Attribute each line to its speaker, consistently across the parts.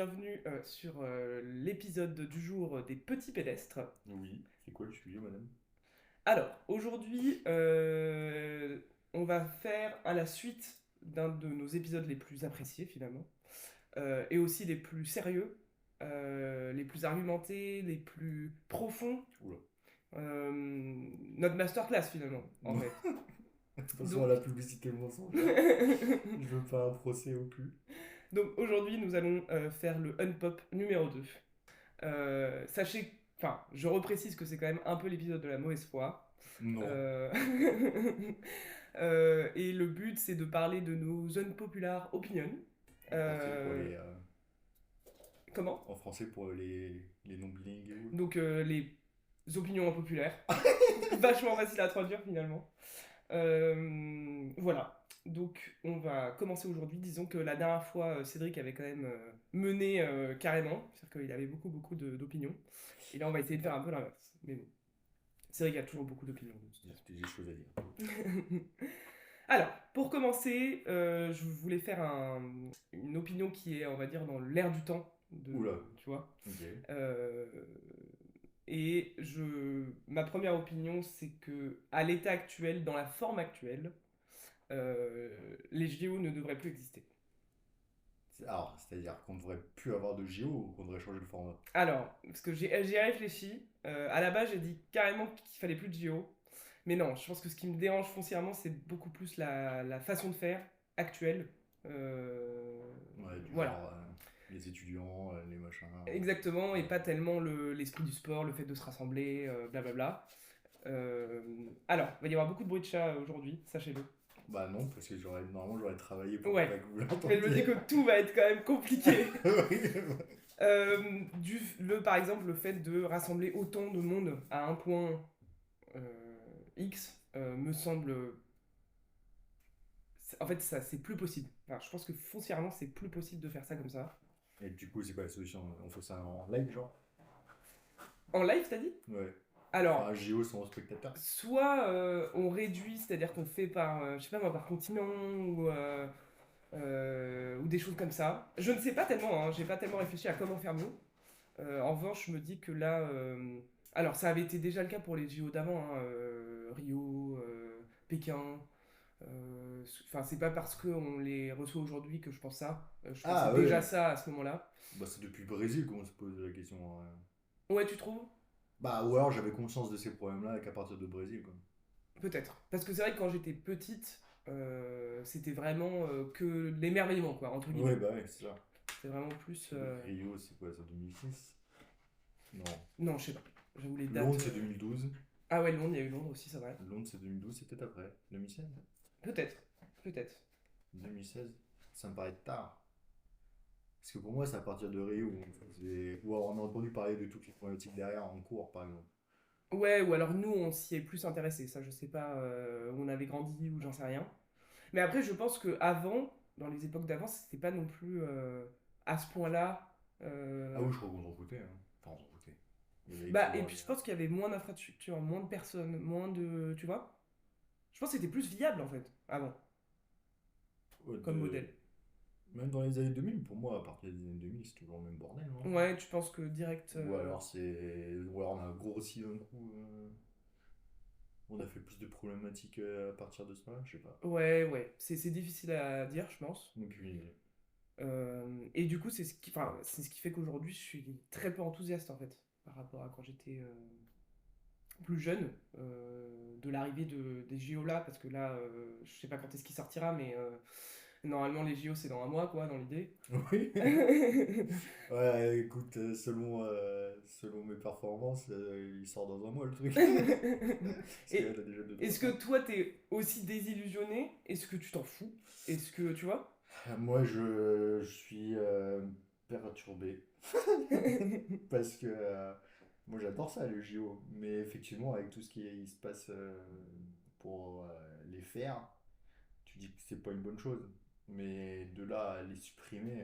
Speaker 1: bienvenue sur l'épisode du jour des petits pédestres.
Speaker 2: Oui, c'est quoi le sujet, madame?
Speaker 1: Alors, aujourd'hui, on va faire à la suite d'un de nos épisodes les plus appréciés finalement, et aussi les plus sérieux, les plus argumentés, les plus profonds,
Speaker 2: Oula.
Speaker 1: notre masterclass finalement, en fait.
Speaker 2: Attention à
Speaker 1: Donc,
Speaker 2: la publicité mensongère. Je veux pas un procès au cul.
Speaker 1: donc aujourd'hui, nous allons faire le Unpop numéro 2. Sachez, enfin, je reprécise que c'est quand même un peu l'épisode de la mauvaise foi.
Speaker 2: Non.
Speaker 1: Euh, et le but, c'est de parler de nos unpopular opinions.
Speaker 2: En français pour
Speaker 1: Euh,
Speaker 2: les,
Speaker 1: comment?
Speaker 2: en français pour les non-bilingues.
Speaker 1: Donc, les opinions impopulaires. Vachement facile à traduire finalement. Voilà. Donc, on va commencer aujourd'hui. Disons que la dernière fois, Cédric avait quand même mené carrément. C'est-à-dire qu'il avait beaucoup d'opinions. Et là, on va essayer de faire un peu l'inverse. Mais bon. Cédric a toujours beaucoup d'opinions.
Speaker 2: J'ai des choses à dire.
Speaker 1: Alors, pour commencer, je voulais faire une opinion qui est, on va dire, dans l'air du temps.
Speaker 2: Oula.
Speaker 1: Tu vois.
Speaker 2: Ok.
Speaker 1: Euh, ma première opinion, c'est que à l'état actuel, dans la forme actuelle, les JO ne devraient plus exister.
Speaker 2: Alors, c'est-à-dire qu'on ne devrait plus avoir de JO ou qu'on devrait changer le format?
Speaker 1: Alors, parce que j'y ai réfléchi, à la base j'ai dit carrément qu'il fallait plus de JO, mais non, je pense que ce qui me dérange foncièrement c'est beaucoup plus la façon de faire actuelle. Euh,
Speaker 2: Ouais, du
Speaker 1: voilà,
Speaker 2: genre les étudiants, les machins.
Speaker 1: exactement, et
Speaker 2: Ouais.
Speaker 1: pas tellement l'esprit du sport, le fait de se rassembler, blablabla. Euh, alors, il va y avoir beaucoup de bruit de chat aujourd'hui, sachez-le.
Speaker 2: Bah non, parce que normalement j'aurais travaillé pour
Speaker 1: Ouais,
Speaker 2: pas que vous
Speaker 1: mais je me dis
Speaker 2: l'entendiez.
Speaker 1: que tout va être quand même compliqué.
Speaker 2: Oui.
Speaker 1: Par exemple, le fait de rassembler autant de monde à un point X me semble. En fait, ça, c'est plus possible. Enfin, je pense que foncièrement, c'est plus possible de faire ça comme ça.
Speaker 2: Et du coup, c'est quoi la solution? On fait ça en live, genre?
Speaker 1: En live, t'as dit?
Speaker 2: Ouais. Enfin, un
Speaker 1: Alors,
Speaker 2: JO sans spectateur?
Speaker 1: soit on réduit, c'est-à-dire qu'on fait par, je sais pas moi, par continent ou des choses comme ça. Je ne sais pas tellement, hein, j'ai pas tellement réfléchi à comment faire mieux. En revanche, je me dis que là. Alors, ça avait été déjà le cas pour les JO d'avant, hein, Rio, Pékin. Enfin, c'est pas parce qu'on les reçoit aujourd'hui que je pense ça. Je pensais
Speaker 2: Ah
Speaker 1: déjà
Speaker 2: ouais.
Speaker 1: ça à ce moment-là.
Speaker 2: Bah, c'est depuis le Brésil qu'on se pose la question.
Speaker 1: Ouais, tu trouves?
Speaker 2: Bah, ou alors j'avais conscience de ces problèmes-là qu'à partir de Brésil, quoi.
Speaker 1: Peut-être. Parce que c'est vrai que quand j'étais petite, c'était vraiment que l'émerveillement, quoi, entre
Speaker 2: Ouais,
Speaker 1: guillemets.
Speaker 2: bah ouais, c'est ça.
Speaker 1: C'est vraiment plus.
Speaker 2: Rio, c'est quoi, ça, 2006? Non.
Speaker 1: Non, je sais pas. J'avoue les dates.
Speaker 2: Londres, c'est 2012.
Speaker 1: Ah ouais, Londres, il y a eu Londres aussi, c'est vrai.
Speaker 2: Londres, c'est 2012, c'est peut-être après. 2016?
Speaker 1: Peut-être. Peut-être.
Speaker 2: 2016? Ça me paraît tard. Parce que pour moi, c'est à partir de Rio. Ou alors on a entendu parler de toutes les problématiques derrière en cours, par exemple.
Speaker 1: Ouais, ou alors nous, on s'y est plus intéressé. Ça, je sais pas où on avait grandi ou j'en sais rien. Mais après, je pense que avant, dans les époques d'avant, c'était pas non plus à ce point-là.
Speaker 2: Ah oui, je crois qu'on s'en foutait, hein. Enfin, on s'en foutait. Il y avait
Speaker 1: Bah, et
Speaker 2: toujours.
Speaker 1: puis je pense qu'il y avait moins d'infrastructures, moins de personnes, moins de. Tu vois? Je pense que c'était plus viable en fait, avant, comme modèle.
Speaker 2: Même dans les années 2000, pour moi, à partir des années 2000, c'est toujours le même bordel, non?
Speaker 1: Ouais, tu penses que direct.
Speaker 2: Ou alors on a grossi d'un coup. On a fait plus de problématiques à partir de ça, je sais pas.
Speaker 1: Ouais, ouais. C'est difficile à dire, je pense.
Speaker 2: Donc, oui.
Speaker 1: Et du coup, c'est ce qui fait qu'aujourd'hui, je suis très peu enthousiaste en fait, par rapport à quand j'étais plus jeune, de l'arrivée des JO là, parce que là, je sais pas quand est-ce qu'il sortira, mais normalement les JO c'est dans un mois, quoi, dans l'idée.
Speaker 2: Oui. Ouais, écoute, selon mes performances, il sort dans un mois le truc. Parce qu'il y
Speaker 1: Et
Speaker 2: a déjà deux trois
Speaker 1: est-ce que
Speaker 2: semaines.
Speaker 1: toi t'es aussi désillusionné? Est-ce que tu t'en fous? Est-ce que tu vois?
Speaker 2: Moi, je suis perturbé. Parce que moi, j'adore ça, les JO. Mais effectivement, avec tout ce qui il se passe pour les faire, tu dis que c'est pas une bonne chose. Mais de là à les supprimer,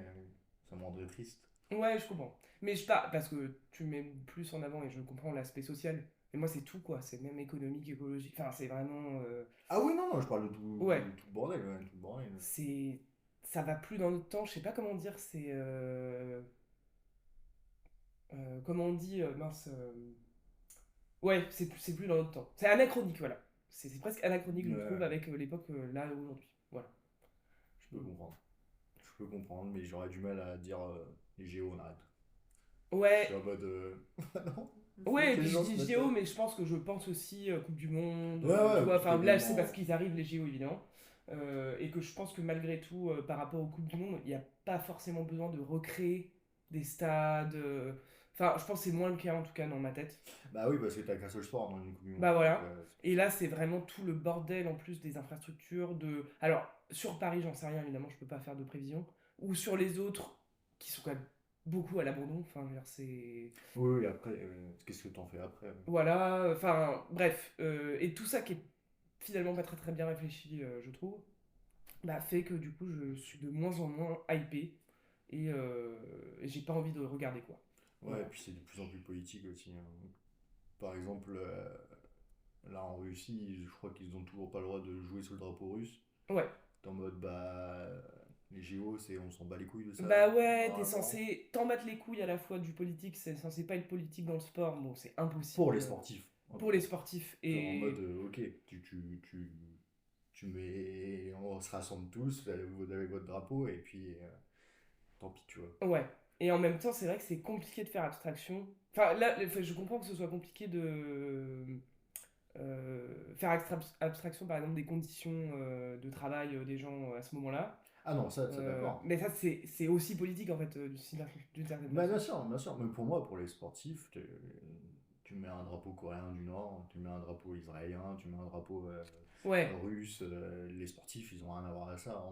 Speaker 2: ça me rendrait triste.
Speaker 1: Ouais, je comprends. Mais je pas parce que tu mets plus en avant et je comprends l'aspect social. Et moi c'est tout quoi, c'est même économique, écologique. Enfin, c'est vraiment
Speaker 2: Ah oui, non, non, je parle de tout,
Speaker 1: ouais,
Speaker 2: tout le bordel, ouais, tout le bordel.
Speaker 1: c'est ça va plus dans notre temps, je sais pas comment dire, c'est comment on dit, mince. Ouais, c'est plus dans notre temps. C'est anachronique, voilà. C'est presque anachronique, je trouve,
Speaker 2: Ouais,
Speaker 1: avec l'époque là aujourd'hui. Voilà.
Speaker 2: je peux comprendre. Je peux comprendre, mais j'aurais du mal à dire les géos, on arrête. Je suis
Speaker 1: Ouais,
Speaker 2: en mode. Ah non, il faut
Speaker 1: ouais, et
Speaker 2: que les
Speaker 1: puis je
Speaker 2: gens se
Speaker 1: dis
Speaker 2: mettent.
Speaker 1: JO, mais je pense que je pense aussi Coupe du Monde,
Speaker 2: Ouais,
Speaker 1: tu
Speaker 2: ouais,
Speaker 1: vois,
Speaker 2: tout
Speaker 1: enfin là c'est parce
Speaker 2: événement.
Speaker 1: qu'ils arrivent les JO évidemment, et que je pense que malgré tout, par rapport aux Coupes du Monde, il n'y a pas forcément besoin de recréer des stades, enfin je pense que c'est moins le cas en tout cas dans ma tête.
Speaker 2: Bah oui, parce que t'as qu'un seul sport dans une Coupe du Monde.
Speaker 1: Bah
Speaker 2: Donc,
Speaker 1: voilà,
Speaker 2: c'est pour
Speaker 1: et
Speaker 2: ça.
Speaker 1: là c'est vraiment tout le bordel en plus des infrastructures, Alors sur Paris j'en sais rien évidemment, je peux pas faire de prévision, ou sur les autres qui sont quand même beaucoup à l'abandon, enfin je veux dire, c'est...
Speaker 2: Oui, oui, après, qu'est-ce que t'en fais après?
Speaker 1: Voilà, enfin bref, et tout ça qui est finalement pas très très bien réfléchi, je trouve, bah, fait que du coup je suis de moins en moins hypé et j'ai pas envie de regarder quoi.
Speaker 2: Ouais, et
Speaker 1: Voilà.
Speaker 2: puis c'est de plus en plus politique aussi, hein. Par exemple, là en Russie, je crois qu'ils ont toujours pas le droit de jouer sous le drapeau russe.
Speaker 1: Ouais.
Speaker 2: T'es en mode, bah, les JO, c'est on s'en bat les couilles de
Speaker 1: Bah
Speaker 2: ça,
Speaker 1: ouais, t'es
Speaker 2: normalement.
Speaker 1: censé t'en battre les couilles à la fois du politique, c'est censé pas être politique dans le sport, bon c'est
Speaker 2: Pour
Speaker 1: impossible
Speaker 2: les sportifs, en tout
Speaker 1: pour
Speaker 2: cas.
Speaker 1: les sportifs
Speaker 2: T'es en mode,
Speaker 1: et
Speaker 2: ok, tu mets, on se rassemble tous avec votre drapeau, et puis tant pis, tu vois.
Speaker 1: ouais. Et en même temps, c'est vrai que c'est compliqué de faire abstraction. Enfin là, enfin, je comprends que ce soit compliqué de faire abstraction par exemple des conditions de travail des gens à ce moment-là.
Speaker 2: Ah non, ça d'accord.
Speaker 1: Mais ça, c'est aussi politique en fait, d'une certaine
Speaker 2: Bah,
Speaker 1: façon.
Speaker 2: bien sûr, mais pour moi, pour les sportifs, tu mets un drapeau coréen du Nord, tu mets un drapeau israélien, tu mets un drapeau
Speaker 1: Ouais,
Speaker 2: russe, les sportifs, ils ont rien à voir à ça,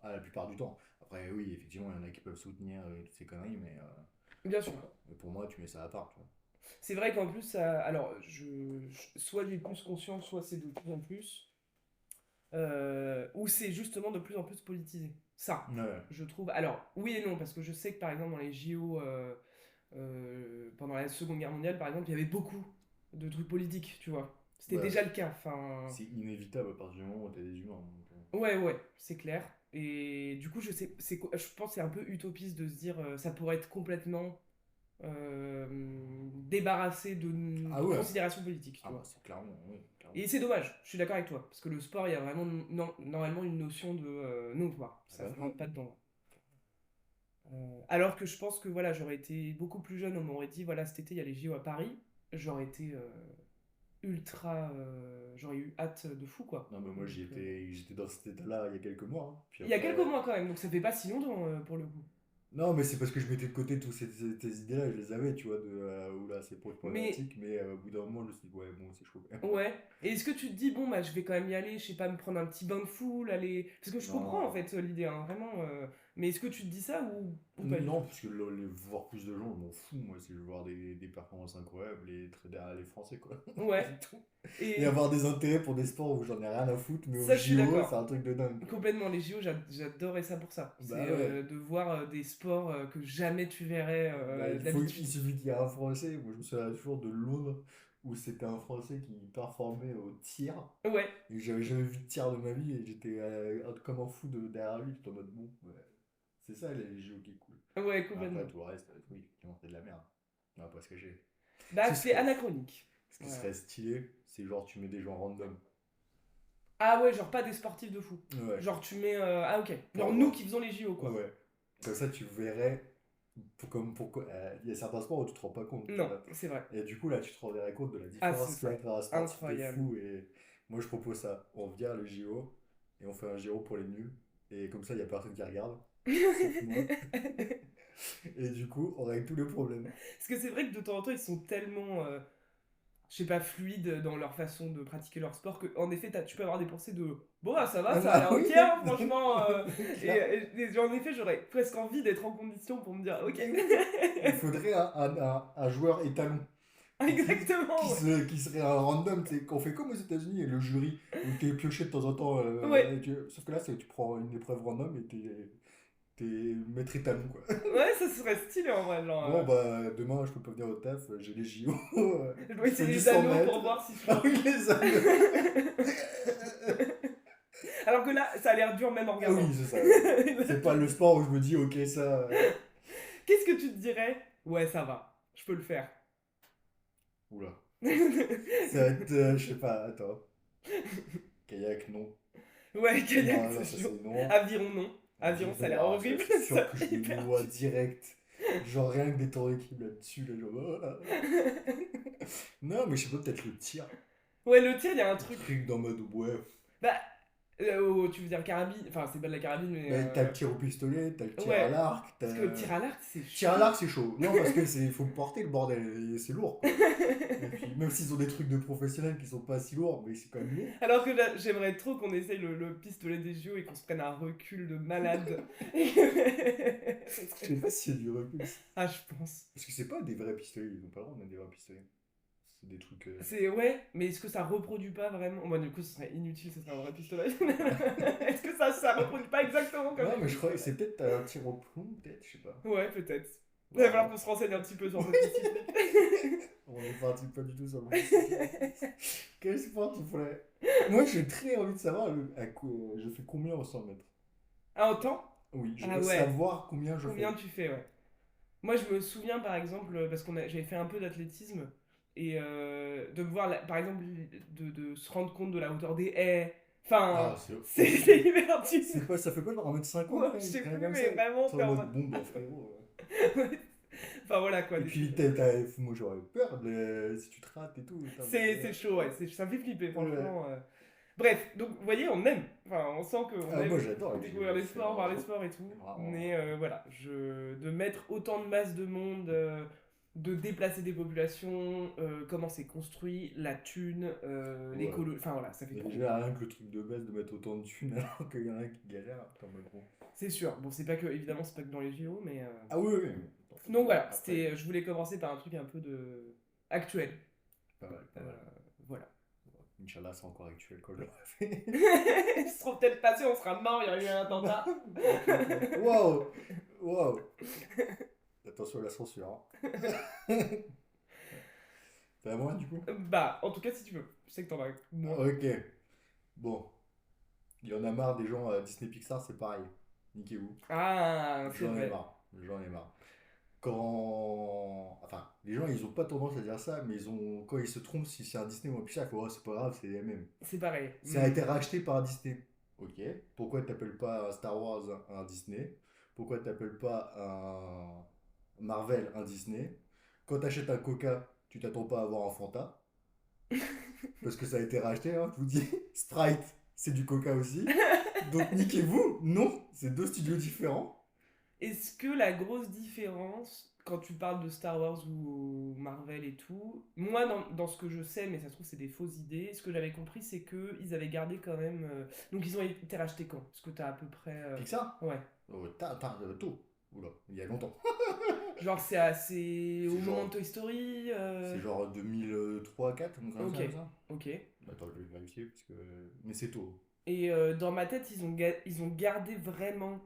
Speaker 2: à la plupart du temps. Après, oui, effectivement, il y en a qui peuvent soutenir toutes ces conneries,
Speaker 1: bien sûr.
Speaker 2: mais pour moi, tu mets ça à part, tu
Speaker 1: C'est vrai qu'en plus, alors, soit j'ai plus conscience, soit c'est de plus en plus, ou c'est justement de plus en plus politisé. Ça,
Speaker 2: vois. Ouais,
Speaker 1: je trouve. Alors, oui et non, parce que je sais que par exemple dans les JO, pendant la Seconde Guerre mondiale, par exemple, il y avait beaucoup de trucs politiques, tu vois. C'était
Speaker 2: bah,
Speaker 1: déjà le cas. Enfin,
Speaker 2: c'est inévitable à partir du moment où t'es des humains. Donc,
Speaker 1: ouais, ouais, c'est clair. Et du coup, je pense que c'est un peu utopiste de se dire ça pourrait être complètement débarrassé
Speaker 2: Ah
Speaker 1: de
Speaker 2: ouais,
Speaker 1: considérations politiques,
Speaker 2: ah
Speaker 1: tu
Speaker 2: bah
Speaker 1: vois.
Speaker 2: c'est clairement, oui, clairement.
Speaker 1: Et c'est dommage, je suis d'accord avec toi, parce que le sport, il y a vraiment normalement une notion de non-pouvoir.
Speaker 2: Ah
Speaker 1: Ça
Speaker 2: bah
Speaker 1: ne
Speaker 2: oui.
Speaker 1: rentre pas dedans. Alors que je pense que voilà, j'aurais été beaucoup plus jeune, on m'aurait dit, voilà, cet été, il y a les JO à Paris, j'aurais été ultra... j'aurais eu hâte de fou, quoi.
Speaker 2: Non, mais moi,
Speaker 1: Donc,
Speaker 2: j'étais dans cet état-là il y a quelques mois, hein. Puis
Speaker 1: il y a quelques
Speaker 2: après,
Speaker 1: mois quand même, donc ça fait pas si longtemps pour le coup.
Speaker 2: non, mais c'est parce que je mettais de côté toutes ces idées-là, je les avais, tu vois, oula, c'est
Speaker 1: Mais
Speaker 2: problématique, mais au bout d'un moment, je me suis dit, ouais, bon, c'est chaud quand même.
Speaker 1: ouais. Et est-ce que tu te dis, bon, bah, je vais quand même y aller, je sais pas, me prendre un petit bain de foule, aller. Parce que je comprends en
Speaker 2: Non,
Speaker 1: fait l'idée, hein, vraiment. Mais est-ce que tu te dis ça ou pas du
Speaker 2: non,
Speaker 1: tout?
Speaker 2: parce que voir plus de gens, je m'en fous, moi, si je veux voir des performances incroyables et être derrière les Français, quoi.
Speaker 1: Ouais.
Speaker 2: C'est tout. Et
Speaker 1: Et
Speaker 2: avoir des intérêts pour des sports où j'en ai rien à foutre, mais au
Speaker 1: ça, je suis
Speaker 2: JO, c'est
Speaker 1: d'accord.
Speaker 2: un truc de dingue, quoi.
Speaker 1: Complètement, les JO, j'adorais ça pour ça. C'est
Speaker 2: Bah ouais.
Speaker 1: de voir des sports que jamais tu verrais
Speaker 2: Bah, il
Speaker 1: d'habitude.
Speaker 2: suffit qu'il y ait un Français, moi je me souviens toujours de Londres, où c'était un Français qui performait au tir.
Speaker 1: Ouais,
Speaker 2: Et j'avais jamais vu de tir de ma vie et j'étais comme un fou derrière lui, j'étais en mode bon, ouais, c'est ça les JO qui est cool.
Speaker 1: ouais,
Speaker 2: Après
Speaker 1: complètement.
Speaker 2: tout le reste, oui, effectivement, c'est de la merde. On va pas se cacher.
Speaker 1: Bah,
Speaker 2: Ce
Speaker 1: c'est
Speaker 2: serait,
Speaker 1: anachronique.
Speaker 2: ce qui
Speaker 1: Voilà.
Speaker 2: serait stylé, c'est genre tu mets des gens random.
Speaker 1: Ah ouais, genre pas des sportifs de fou.
Speaker 2: Ouais,
Speaker 1: Genre tu mets. Ah ok.
Speaker 2: pour
Speaker 1: Genre nous
Speaker 2: avoir.
Speaker 1: qui faisons les JO, quoi.
Speaker 2: Ouais. Comme ça tu verrais, comme pourquoi. Il y a certains sports où tu te rends pas compte, tu
Speaker 1: Non,
Speaker 2: vois.
Speaker 1: c'est vrai.
Speaker 2: Et du coup là tu te rendrais compte de la
Speaker 1: Ah, ce
Speaker 2: différence qu'il y a
Speaker 1: serait
Speaker 2: entre un sportif de
Speaker 1: incroyable.
Speaker 2: fou et. Moi je propose ça. On vient les JO et on fait un JO pour les nuls. Et comme ça il y a personne qui regarde, sauf moi. Et du coup, on règle tous les problèmes.
Speaker 1: Parce que c'est vrai que de temps en temps, ils sont tellement, je sais pas, fluides dans leur façon de pratiquer leur sport que, en effet, tu peux avoir des pensées de bon, ah, ça va,
Speaker 2: Ah
Speaker 1: ça a
Speaker 2: bah
Speaker 1: l'air
Speaker 2: oui,
Speaker 1: ok, hein, franchement.
Speaker 2: clairement.
Speaker 1: En effet, j'aurais presque envie d'être en condition pour me dire ok.
Speaker 2: Mais oui, il faudrait un joueur étalon
Speaker 1: Exactement, ouais.
Speaker 2: qui serait un random, tu sais, qu'on fait comme aux États-Unis, et le jury, où t'es pioché de temps en temps.
Speaker 1: Ouais,
Speaker 2: Sauf que là, tu prends une épreuve random et t'es maître étalon, quoi.
Speaker 1: ouais, ça serait stylé en vrai. Genre,
Speaker 2: Bon, bah, demain, je peux pas venir au taf, j'ai les JO,
Speaker 1: je dois
Speaker 2: je fais
Speaker 1: essayer
Speaker 2: du
Speaker 1: les
Speaker 2: 100
Speaker 1: anneaux pour
Speaker 2: mètres.
Speaker 1: voir si je
Speaker 2: Ah
Speaker 1: peux.
Speaker 2: oui, les anneaux.
Speaker 1: Alors que là, ça a l'air dur même en
Speaker 2: Ah oui,
Speaker 1: regardant.
Speaker 2: c'est ça. C'est pas le sport où je me dis, ok, ça.
Speaker 1: Qu'est-ce que tu te dirais? Ouais, ça va. Je peux le faire.
Speaker 2: Oula. Ça va être, je sais pas, attends. Kayak, non.
Speaker 1: Ouais, kayak,
Speaker 2: Non, non,
Speaker 1: c'est
Speaker 2: ça
Speaker 1: chaud.
Speaker 2: c'est non.
Speaker 1: Aviron, non. Aviron, ça a
Speaker 2: Aviron,
Speaker 1: l'air
Speaker 2: ah,
Speaker 1: horrible.
Speaker 2: c'est
Speaker 1: Ça
Speaker 2: sûr que
Speaker 1: fait
Speaker 2: je me
Speaker 1: hyper
Speaker 2: noie direct. Genre rien que des temps d'équilibre là-dessus, là, genre. Non, mais je sais pas, peut-être le tir.
Speaker 1: Ouais, le tir, il y a un
Speaker 2: Le
Speaker 1: truc.
Speaker 2: truc dans mode, ouais.
Speaker 1: Bah, tu veux dire carabine. Enfin, c'est pas de la carabine, mais.
Speaker 2: Mais t'as le tir au pistolet, t'as le tir à
Speaker 1: Ouais.
Speaker 2: l'arc,
Speaker 1: Parce que le tir à l'arc, c'est
Speaker 2: Tir à
Speaker 1: chaud.
Speaker 2: l'arc, c'est chaud. Non, parce que faut le porter, le bordel, et c'est lourd, quoi. Et puis, même s'ils ont des trucs de professionnels qui sont pas si lourds, mais c'est quand même lourd.
Speaker 1: Alors que là, j'aimerais trop qu'on essaye le pistolet des JO et qu'on se prenne un recul de malade.
Speaker 2: Je sais pas s'il y a du recul.
Speaker 1: Ah, je pense.
Speaker 2: Parce que c'est pas des vrais pistolets, ils ont pas le droit de mettre des vrais pistolets. C'est des trucs.
Speaker 1: Ouais, mais est-ce que ça reproduit pas vraiment? Bon, du coup, ce serait inutile, ce serait un vrai pistolet. Est-ce que ça reproduit pas exactement comme
Speaker 2: Non,
Speaker 1: les
Speaker 2: mais je crois que
Speaker 1: pistolets?
Speaker 2: c'est peut-être un tir au plomb, peut-être, je sais pas.
Speaker 1: Ouais, peut-être. Il va
Speaker 2: Ouais,
Speaker 1: falloir qu'on se renseigne un petit peu sur cette discipline.
Speaker 2: on est parti pas du tout sur le bon sujet. Quel sport tu ferais? Moi, j'ai très envie de savoir je fais combien au 100 mètres.
Speaker 1: Ah, autant?
Speaker 2: Oui, je
Speaker 1: Ah
Speaker 2: veux
Speaker 1: ouais.
Speaker 2: savoir combien je
Speaker 1: Combien
Speaker 2: fais.
Speaker 1: tu fais, ouais. Moi, je me souviens, par exemple, parce j'avais fait un peu d'athlétisme, et de voir, par exemple, de se rendre compte de la hauteur des haies. Enfin,
Speaker 2: Ah, c'est horrible.
Speaker 1: c'est hyper dur.
Speaker 2: C'est pas, ça fait pas genre 1,50
Speaker 1: Ouais,
Speaker 2: m,
Speaker 1: je sais
Speaker 2: rien
Speaker 1: plus,
Speaker 2: comme ça.
Speaker 1: mais vraiment,
Speaker 2: T'es
Speaker 1: t'es
Speaker 2: en
Speaker 1: en
Speaker 2: mode
Speaker 1: mode.
Speaker 2: bon, bah frérot.
Speaker 1: Enfin, voilà quoi.
Speaker 2: Et puis, moi j'aurais peur si tu te rates et tout.
Speaker 1: C'est chaud, ouais. Ça me fait flipper,
Speaker 2: Ouais.
Speaker 1: franchement. Bref, donc vous voyez, on aime. Enfin, on sent qu'on
Speaker 2: Ah,
Speaker 1: aime
Speaker 2: moi j'adore. Et puis,
Speaker 1: découvrir les
Speaker 2: c'est
Speaker 1: sports, voir les sports et tout.
Speaker 2: vraiment.
Speaker 1: Mais voilà, de mettre autant de masse de monde, de déplacer des populations, comment c'est construit, la thune,
Speaker 2: Ouais.
Speaker 1: l'écolo. Enfin voilà, ça fait
Speaker 2: Mais
Speaker 1: trop.
Speaker 2: déjà, rien que le truc de base de mettre autant de thunes alors qu'il y en a qui galèrent. T'es en mode bon.
Speaker 1: C'est sûr. Bon, c'est pas que, évidemment, c'est pas que dans les JO, mais.
Speaker 2: Ah oui, oui.
Speaker 1: Donc voilà,
Speaker 2: Après,
Speaker 1: je voulais commencer par un truc un peu de. Actuel.
Speaker 2: pas mal, pas
Speaker 1: Euh,
Speaker 2: mal.
Speaker 1: voilà.
Speaker 2: Inch'Allah, c'est encore actuel quand je l'aurai fait.
Speaker 1: Ils seront peut-être passés, on sera mort, il y aurait eu un attentat.
Speaker 2: Waouh! Waouh! Attention à la censure. Hein. C'est à moi du coup?
Speaker 1: Bah, en tout cas, si tu veux. Je sais que t'en as moins.
Speaker 2: Ok. Bon. Il y en a marre des gens Disney Pixar, c'est pareil. Niquez-vous.
Speaker 1: Ah, c'est
Speaker 2: J'en ai
Speaker 1: vrai.
Speaker 2: marre. J'en ai marre. Quand. Enfin, les gens ils ont pas tendance à dire ça, mais quand ils se trompent si c'est un Disney ou un Pixar, ils font, oh, c'est pas grave, c'est les mêmes.
Speaker 1: C'est pareil.
Speaker 2: Ça a été racheté par Disney. Ok. Pourquoi t'appelles pas un Star Wars un Disney? Pourquoi t'appelles pas un Marvel un Disney? Quand t'achètes un Coca, tu t'attends pas à avoir un Fanta. Parce que ça a été racheté, hein, je vous dis. Sprite, c'est du Coca aussi. Donc niquez-vous. Non, c'est deux studios différents.
Speaker 1: Est-ce que la grosse différence, quand tu parles de Star Wars ou Marvel et tout, moi, dans ce que je sais, mais ça se trouve, c'est des fausses idées, ce que j'avais compris, c'est qu'ils avaient gardé quand même. Donc, ils ont été rachetés quand? Est-ce que t'as à peu près.
Speaker 2: Pixar?
Speaker 1: Ouais.
Speaker 2: Oh, tôt. Oula, il y a longtemps.
Speaker 1: Genre, c'est assez. Au
Speaker 2: C'est
Speaker 1: moment de
Speaker 2: genre,
Speaker 1: Toy Story.
Speaker 2: c'est genre 2003-4, donc comme
Speaker 1: Ok,
Speaker 2: ça.
Speaker 1: ok.
Speaker 2: Attends, je vais vérifier parce que. Mais c'est tôt.
Speaker 1: Et dans ma tête, ils ont gardé vraiment,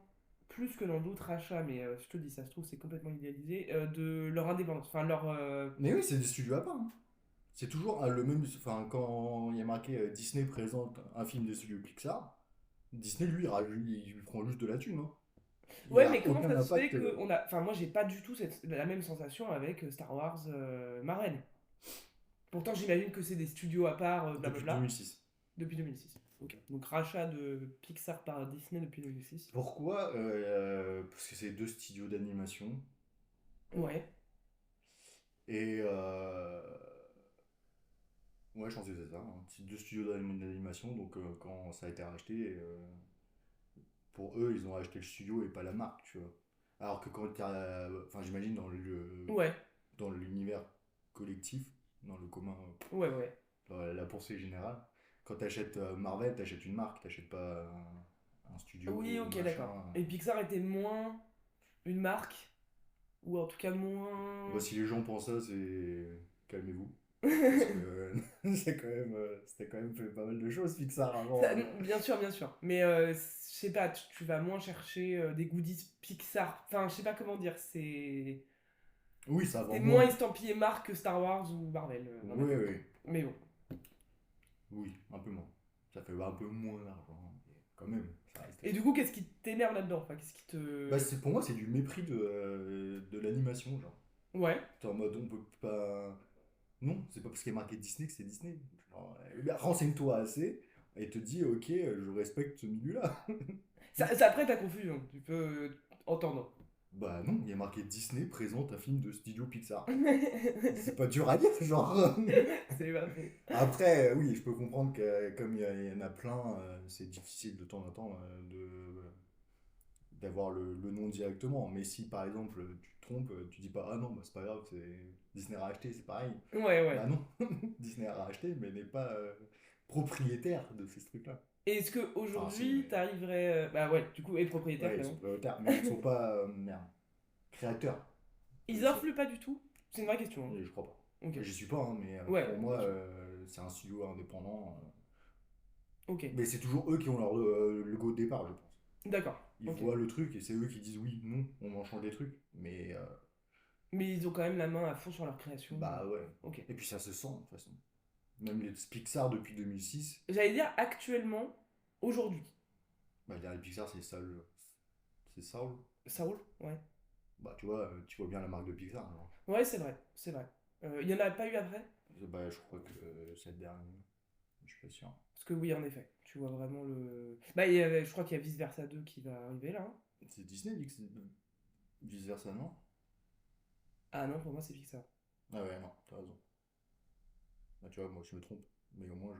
Speaker 1: plus que dans d'autres achats, mais je te dis, ça se trouve, c'est complètement idéalisé, de leur indépendance. Enfin, leur.
Speaker 2: Mais oui, c'est des studios à part. Hein. C'est toujours le même. Enfin, quand il y a marqué Disney présente un film des studios Pixar, Disney lui, il prend juste de la thune. Hein. Il n'y
Speaker 1: Ouais, mais
Speaker 2: a
Speaker 1: comment
Speaker 2: aucun
Speaker 1: ça se fait
Speaker 2: impact.
Speaker 1: que on a. Enfin, moi, j'ai pas du tout la même sensation avec Star Wars Marvel. Pourtant, j'imagine que c'est des studios à part,
Speaker 2: Depuis
Speaker 1: blablabla,
Speaker 2: 2006.
Speaker 1: depuis 2006. Ok. Donc, rachat de Pixar par Disney depuis 2006.
Speaker 2: Pourquoi parce que c'est deux studios d'animation.
Speaker 1: Ouais.
Speaker 2: Et ouais, je pense que c'est ça. Hein. C'est deux studios d'animation. Donc quand ça a été racheté, pour eux, ils ont acheté le studio et pas la marque, tu vois. Alors que quand t'as. Enfin, j'imagine
Speaker 1: Ouais.
Speaker 2: dans l'univers collectif, dans le commun,
Speaker 1: Ouais, ouais.
Speaker 2: dans la pensée générale, quand t'achètes Marvel, t'achètes une marque, t'achètes pas un studio
Speaker 1: Oui,
Speaker 2: ou
Speaker 1: ok,
Speaker 2: machin.
Speaker 1: d'accord. Et Pixar était moins une marque, ou en tout cas moins.
Speaker 2: Bah, si les gens pensent ça, c'est. Calmez-vous. Parce que c'était quand même fait pas mal de choses Pixar avant. Hein.
Speaker 1: Bien sûr, bien sûr. Mais je sais pas, tu vas moins chercher des goodies Pixar. Enfin, je sais pas comment dire.
Speaker 2: Oui, ça
Speaker 1: C'est
Speaker 2: vend
Speaker 1: moins
Speaker 2: moins.
Speaker 1: estampillé marque que Star Wars ou Marvel dans ma
Speaker 2: Oui,
Speaker 1: tête, quoi.
Speaker 2: oui.
Speaker 1: Mais bon.
Speaker 2: Oui, un peu moins. Ça fait un peu moins d'argent. Hein. Mais quand même, ça reste.
Speaker 1: Et du coup, qu'est-ce qui t'énerve là-dedans? Enfin, qu'est-ce qui
Speaker 2: Bah,
Speaker 1: te.
Speaker 2: pour moi, c'est du mépris de l'animation, genre.
Speaker 1: Ouais.
Speaker 2: T'es en mode, on peut pas. Non, c'est pas parce qu'il y a marqué Disney que c'est Disney. Genre, renseigne-toi assez et te dis, ok, je respecte ce milieu-là.
Speaker 1: Ça prête à confusion, tu peux entendre.
Speaker 2: Bah non, il y a marqué Disney présente un film de studio Pixar. C'est pas dur à dire, genre.
Speaker 1: C'est pas faux.
Speaker 2: Après, oui, je peux comprendre que comme il y en a plein, c'est difficile de temps en temps d'avoir le nom directement. Mais si par exemple tu te trompes, tu dis pas ah non, bah, c'est pas grave, c'est Disney a racheté, c'est pareil.
Speaker 1: Ouais, ouais.
Speaker 2: Bah non, Disney a racheté, mais n'est pas propriétaire de ces trucs-là.
Speaker 1: Et est-ce
Speaker 2: Enfin, si,
Speaker 1: qu'aujourd'hui,
Speaker 2: mais.
Speaker 1: t'arriverais. Bah ouais, du coup, et propriétaire,
Speaker 2: Ouais, ils
Speaker 1: quand
Speaker 2: sont
Speaker 1: même.
Speaker 2: propriétaires, mais ils sont pas merde, créateurs.
Speaker 1: Ils
Speaker 2: Je sais.
Speaker 1: influent pas du tout? C'est une vraie question, hein.
Speaker 2: Et je crois pas.
Speaker 1: Ok.
Speaker 2: J'y suis pas, hein, mais pour
Speaker 1: Ouais, bien
Speaker 2: moi,
Speaker 1: sûr.
Speaker 2: c'est un studio indépendant.
Speaker 1: Ok.
Speaker 2: Mais c'est toujours eux qui ont leur logo de départ, je pense.
Speaker 1: D'accord.
Speaker 2: Ils
Speaker 1: Ok.
Speaker 2: voient le truc et c'est eux qui disent oui, non, on en change des trucs. Mais
Speaker 1: Mais ils ont quand même la main à fond sur leur création.
Speaker 2: bah ouais.
Speaker 1: Ok.
Speaker 2: Et puis ça se sent de toute façon. Même les Pixar depuis 2006,
Speaker 1: J'allais dire actuellement, aujourd'hui.
Speaker 2: bah, le dernier Pixar c'est Soul. C'est Soul.
Speaker 1: Ça roule? Ouais.
Speaker 2: Bah tu vois, tu vois bien la marque de Pixar. Alors.
Speaker 1: Ouais, c'est vrai. C'est vrai. Il y en a pas eu après?
Speaker 2: Bah je crois que cette dernière, je suis pas sûr.
Speaker 1: Parce que oui, en effet. Tu vois vraiment le. Bah, je crois qu'il y a Vice Versa 2 qui va arriver là, hein.
Speaker 2: C'est Disney dit que c'est vice versa, non?
Speaker 1: Ah non, pour moi, c'est Pixar.
Speaker 2: Ah ouais, non, t'as raison. Bah tu vois, moi je me trompe. Mais au moins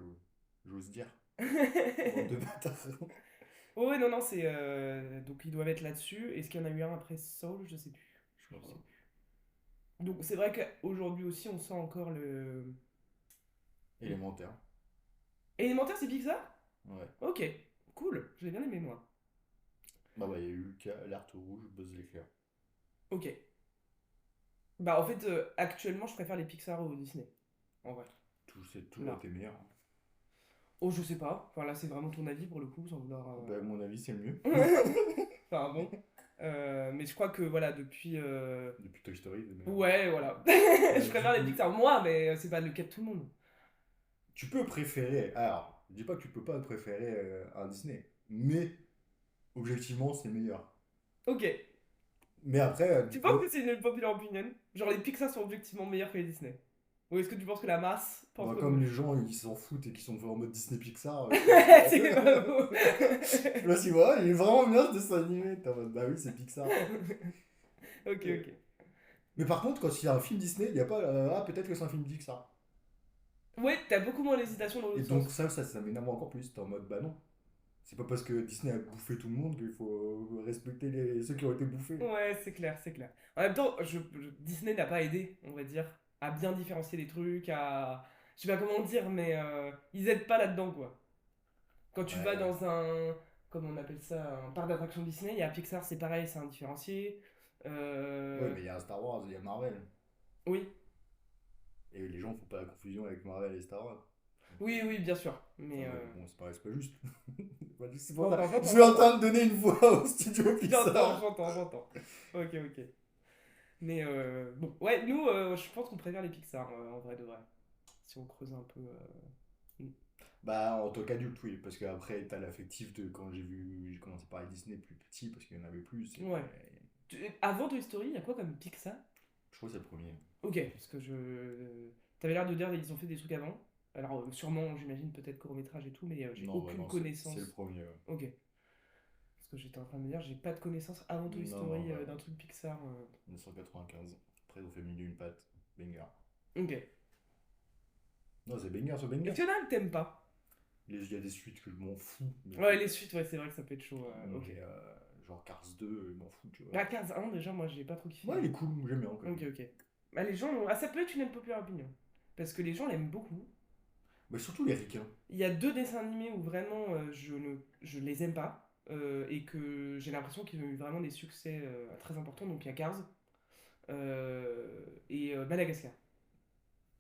Speaker 2: j'ose dire. Bande de bâtards.
Speaker 1: Oh, ouais, non, non, c'est. Donc, ils doivent être là-dessus. Est-ce qu'il y en a eu un après Soul? Je sais plus.
Speaker 2: Je crois
Speaker 1: Je sais
Speaker 2: pas.
Speaker 1: plus. Donc, c'est vrai qu'aujourd'hui aussi, on sent encore le.
Speaker 2: Élémentaire.
Speaker 1: Élémentaire, c'est Pixar?
Speaker 2: Ouais.
Speaker 1: Ok, cool. Je l'ai bien aimé, moi.
Speaker 2: Bah il y a eu l'alerte rouge, Buzz l'éclair.
Speaker 1: Ok. Bah, en fait, actuellement, je préfère les Pixar au Disney. En vrai.
Speaker 2: Tout, c'est toujours
Speaker 1: Là.
Speaker 2: été meilleur.
Speaker 1: Oh, je sais pas. Enfin, là, c'est vraiment ton avis pour le coup, sans vouloir.
Speaker 2: Bah, à mon avis, c'est le mieux.
Speaker 1: Enfin, bon. Mais je crois que, voilà, depuis.
Speaker 2: Depuis Toy Story, c'est meilleur.
Speaker 1: Ouais, voilà.
Speaker 2: Bah,
Speaker 1: Je
Speaker 2: du
Speaker 1: préfère les
Speaker 2: coup,
Speaker 1: Pixar, moi, mais c'est pas le cas de tout le monde.
Speaker 2: tu peux préférer. Alors, je dis pas que tu peux pas préférer un Disney, mais objectivement, c'est meilleur.
Speaker 1: Ok.
Speaker 2: Mais après,
Speaker 1: Tu penses que c'est une popular opinion? Genre, les Pixar sont objectivement meilleurs que les Disney? Ou est-ce que tu penses que la masse pense
Speaker 2: bah,
Speaker 1: comme
Speaker 2: comme
Speaker 1: eux?
Speaker 2: les gens ils s'en foutent et qui sont en mode Disney Pixar,
Speaker 1: C'est pas faux.
Speaker 2: je me suis dit, ouais, il est vraiment bien ce dessin animé. T'es en mode, bah oui, c'est Pixar.
Speaker 1: Ok,
Speaker 2: Euh,
Speaker 1: ok.
Speaker 2: Mais par contre, quand il y a un film Disney, il n'y a pas, ah, peut-être que c'est un film Pixar.
Speaker 1: Ouais, t'as beaucoup moins d'hésitation dans
Speaker 2: Et
Speaker 1: l'autre
Speaker 2: donc,
Speaker 1: sens.
Speaker 2: ça m'énerve encore plus. T'es en mode, bah non. C'est pas parce que Disney a bouffé tout le monde qu'il faut respecter ceux qui ont été bouffés.
Speaker 1: Ouais, c'est clair, c'est clair. En même temps, Disney n'a pas aidé, on va dire, à bien différencier les trucs, à. Je sais pas comment dire, mais ils aident pas là-dedans, quoi. Quand tu vas
Speaker 2: Ouais.
Speaker 1: dans un. Comment on appelle ça? Un parc d'attractions Disney, il y a Pixar, c'est pareil, c'est indifférencié.
Speaker 2: Ouais,
Speaker 1: Euh...
Speaker 2: mais il y a Star Wars, il y a Marvel.
Speaker 1: Oui,
Speaker 2: Et les gens font pas la confusion avec Marvel et Star Wars. Donc,
Speaker 1: oui, oui, bien sûr. Mais.
Speaker 2: bon, c'est pas juste. C'est pour ça.
Speaker 1: J'entends,
Speaker 2: Je
Speaker 1: j'entends,
Speaker 2: suis en
Speaker 1: j'entends.
Speaker 2: train de donner une voix au studio
Speaker 1: J'entends,
Speaker 2: Pixar.
Speaker 1: j'entends, j'entends. Ok, ok. Mais bon, ouais, nous, je pense qu'on préfère les Pixar, en vrai de vrai. Si on creuse un peu.
Speaker 2: Bah, en tant qu'adulte, oui, parce qu'après, t'as l'affectif de quand j'ai commencé par les Disney plus petit, parce qu'il y en avait plus. Et,
Speaker 1: Ouais. Avant Toy Story, il y a quoi comme Pixar?
Speaker 2: je crois que c'est le premier.
Speaker 1: Ok, parce que je. T'avais l'air de dire qu'ils ont fait des trucs avant. Alors, sûrement, j'imagine, peut-être court-métrage et tout, mais j'ai
Speaker 2: Non, bah
Speaker 1: aucune
Speaker 2: non, c'est le
Speaker 1: connaissance.
Speaker 2: premier. Ouais.
Speaker 1: Ok. Parce que j'étais en train de me dire, j'ai pas de connaissance avant Toy
Speaker 2: Non, non,
Speaker 1: Story
Speaker 2: bah,
Speaker 1: d'un truc Pixar.
Speaker 2: 1995. Après, ils ont fait mille et une pattes. Banger.
Speaker 1: Ok.
Speaker 2: Non, c'est banger, c'est
Speaker 1: Est-ce
Speaker 2: banger.
Speaker 1: qu'il y en a un que t'aimes pas?
Speaker 2: Il y a des suites que je m'en fous.
Speaker 1: Ouais, les suites, ouais, c'est vrai que ça peut être chaud. Ok.
Speaker 2: Mais genre Cars 2, je m'en fous, tu vois.
Speaker 1: La 15-1, déjà, moi, j'ai pas trop kiffé.
Speaker 2: Ouais, il est cool, j'aime bien quand même.
Speaker 1: Ok, ok. Bah, les gens. Ah, ça peut être une unpopular opinion. Parce que les gens l'aiment beaucoup.
Speaker 2: Mais surtout les ricains.
Speaker 1: Il y a deux dessins animés où vraiment je les aime pas. Et que j'ai l'impression qu'ils ont eu vraiment des succès très importants. Donc il y a Cars et Madagascar.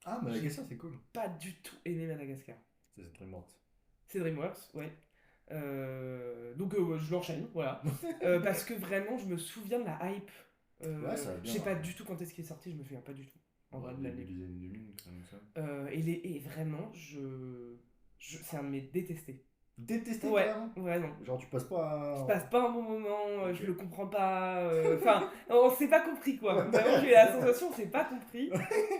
Speaker 2: Ah,
Speaker 1: J'ai
Speaker 2: Madagascar, c'est cool.
Speaker 1: pas du tout aimé Madagascar.
Speaker 2: C'est DreamWorks.
Speaker 1: C'est DreamWorks, ouais. Donc je l'enchaîne, voilà. Parce que vraiment, je me souviens de la hype.
Speaker 2: Ouais, ça va
Speaker 1: Je
Speaker 2: bien.
Speaker 1: sais pas du tout quand est-ce qu'il est sorti, je me souviens pas du tout. En vrai,
Speaker 2: Ouais,
Speaker 1: de
Speaker 2: début
Speaker 1: l'année.
Speaker 2: des années 2000, comme ça.
Speaker 1: Et vraiment, c'est un de mes détestés.
Speaker 2: Détesté
Speaker 1: Ouais,
Speaker 2: carrément.
Speaker 1: vraiment.
Speaker 2: Genre, tu passes pas
Speaker 1: Je
Speaker 2: un...
Speaker 1: passe pas un bon moment,
Speaker 2: Ok.
Speaker 1: je le comprends pas. Enfin, on s'est pas compris quoi.
Speaker 2: Ouais,
Speaker 1: Vraiment, j'ai eu la sensation on s'est pas compris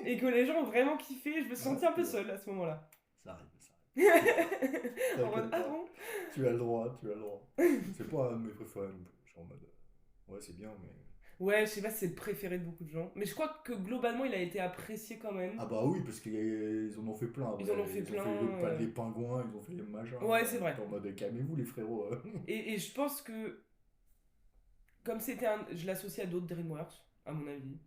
Speaker 1: et que les gens ont vraiment kiffé. Je me suis
Speaker 2: ouais,
Speaker 1: sentie un peu
Speaker 2: c'est vrai.
Speaker 1: seule à ce moment-là.
Speaker 2: Ça arrive, ça arrive. T'inquiète pas.
Speaker 1: En mode
Speaker 2: T'inquiète
Speaker 1: ah
Speaker 2: pas.
Speaker 1: bon?
Speaker 2: Tu as le droit, tu as le droit. C'est pas un de mes préférés non plus. Je suis en mode, ouais, c'est bien, mais.
Speaker 1: Ouais, je sais pas si c'est le préféré de beaucoup de gens, mais je crois que globalement il a été apprécié quand même.
Speaker 2: Ah bah oui, parce qu'ils en ont fait plein
Speaker 1: Ils en ont
Speaker 2: après.
Speaker 1: fait
Speaker 2: Ils ont
Speaker 1: plein.
Speaker 2: fait les pingouins, ils ont fait les machins.
Speaker 1: Ouais, c'est vrai.
Speaker 2: T'es en mode, calmez-vous les frérots.
Speaker 1: Et je pense que comme c'était un, je l'associe à d'autres DreamWorks à mon avis,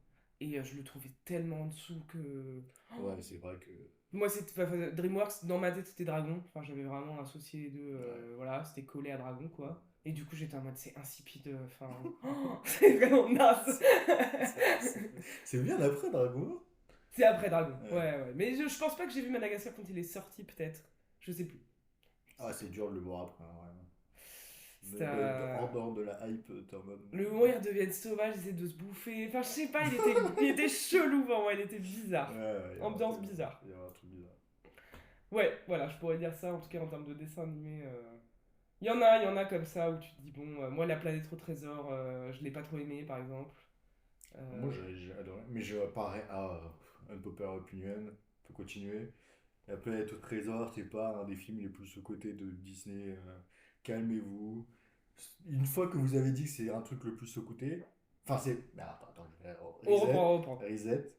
Speaker 1: et je le trouvais tellement en dessous que
Speaker 2: Ouais, c'est vrai que.
Speaker 1: moi, enfin, DreamWorks, dans ma tête, c'était Dragon. Enfin, j'avais vraiment associé les deux.
Speaker 2: Ouais.
Speaker 1: Voilà, c'était collé à Dragon, quoi. Et du coup, j'étais en mode, c'est insipide. Enfin, c'est vraiment naze.
Speaker 2: C'est bien après Dragon.
Speaker 1: C'est après Dragon. Ouais,
Speaker 2: Ouais.
Speaker 1: ouais. Mais je pense pas que j'ai vu Madagascar quand il est sorti, peut-être. Je sais plus.
Speaker 2: Ah, c'est dur de le voir après, hein, vraiment.
Speaker 1: C'est
Speaker 2: Hors dehors de la hype, t'es en mode.
Speaker 1: le moment où ils redeviennent sauvages, ils essaient de se bouffer. Enfin, je sais pas, il était chelou pour moi, il était bizarre.
Speaker 2: Ouais, ouais,
Speaker 1: Ambiance bizarre.
Speaker 2: il y a un truc bizarre.
Speaker 1: Ouais, voilà, je pourrais dire ça, en tout cas en termes de dessin animé. Il y en a comme ça où tu te dis, bon, moi, La planète au trésor, je l'ai pas trop aimé, par exemple.
Speaker 2: Moi,
Speaker 1: Euh,
Speaker 2: j'ai adoré. Mais je pareil. Ah, Unpopular Opinion, peut continuer. La planète au trésor, c'est pas un des films les plus sous-cotés de Disney. Calmez-vous. Une fois que vous avez dit que c'est un truc le plus sous-coté, enfin c'est. Mais attends, je vais.
Speaker 1: on reprend, on reprend.
Speaker 2: Reset.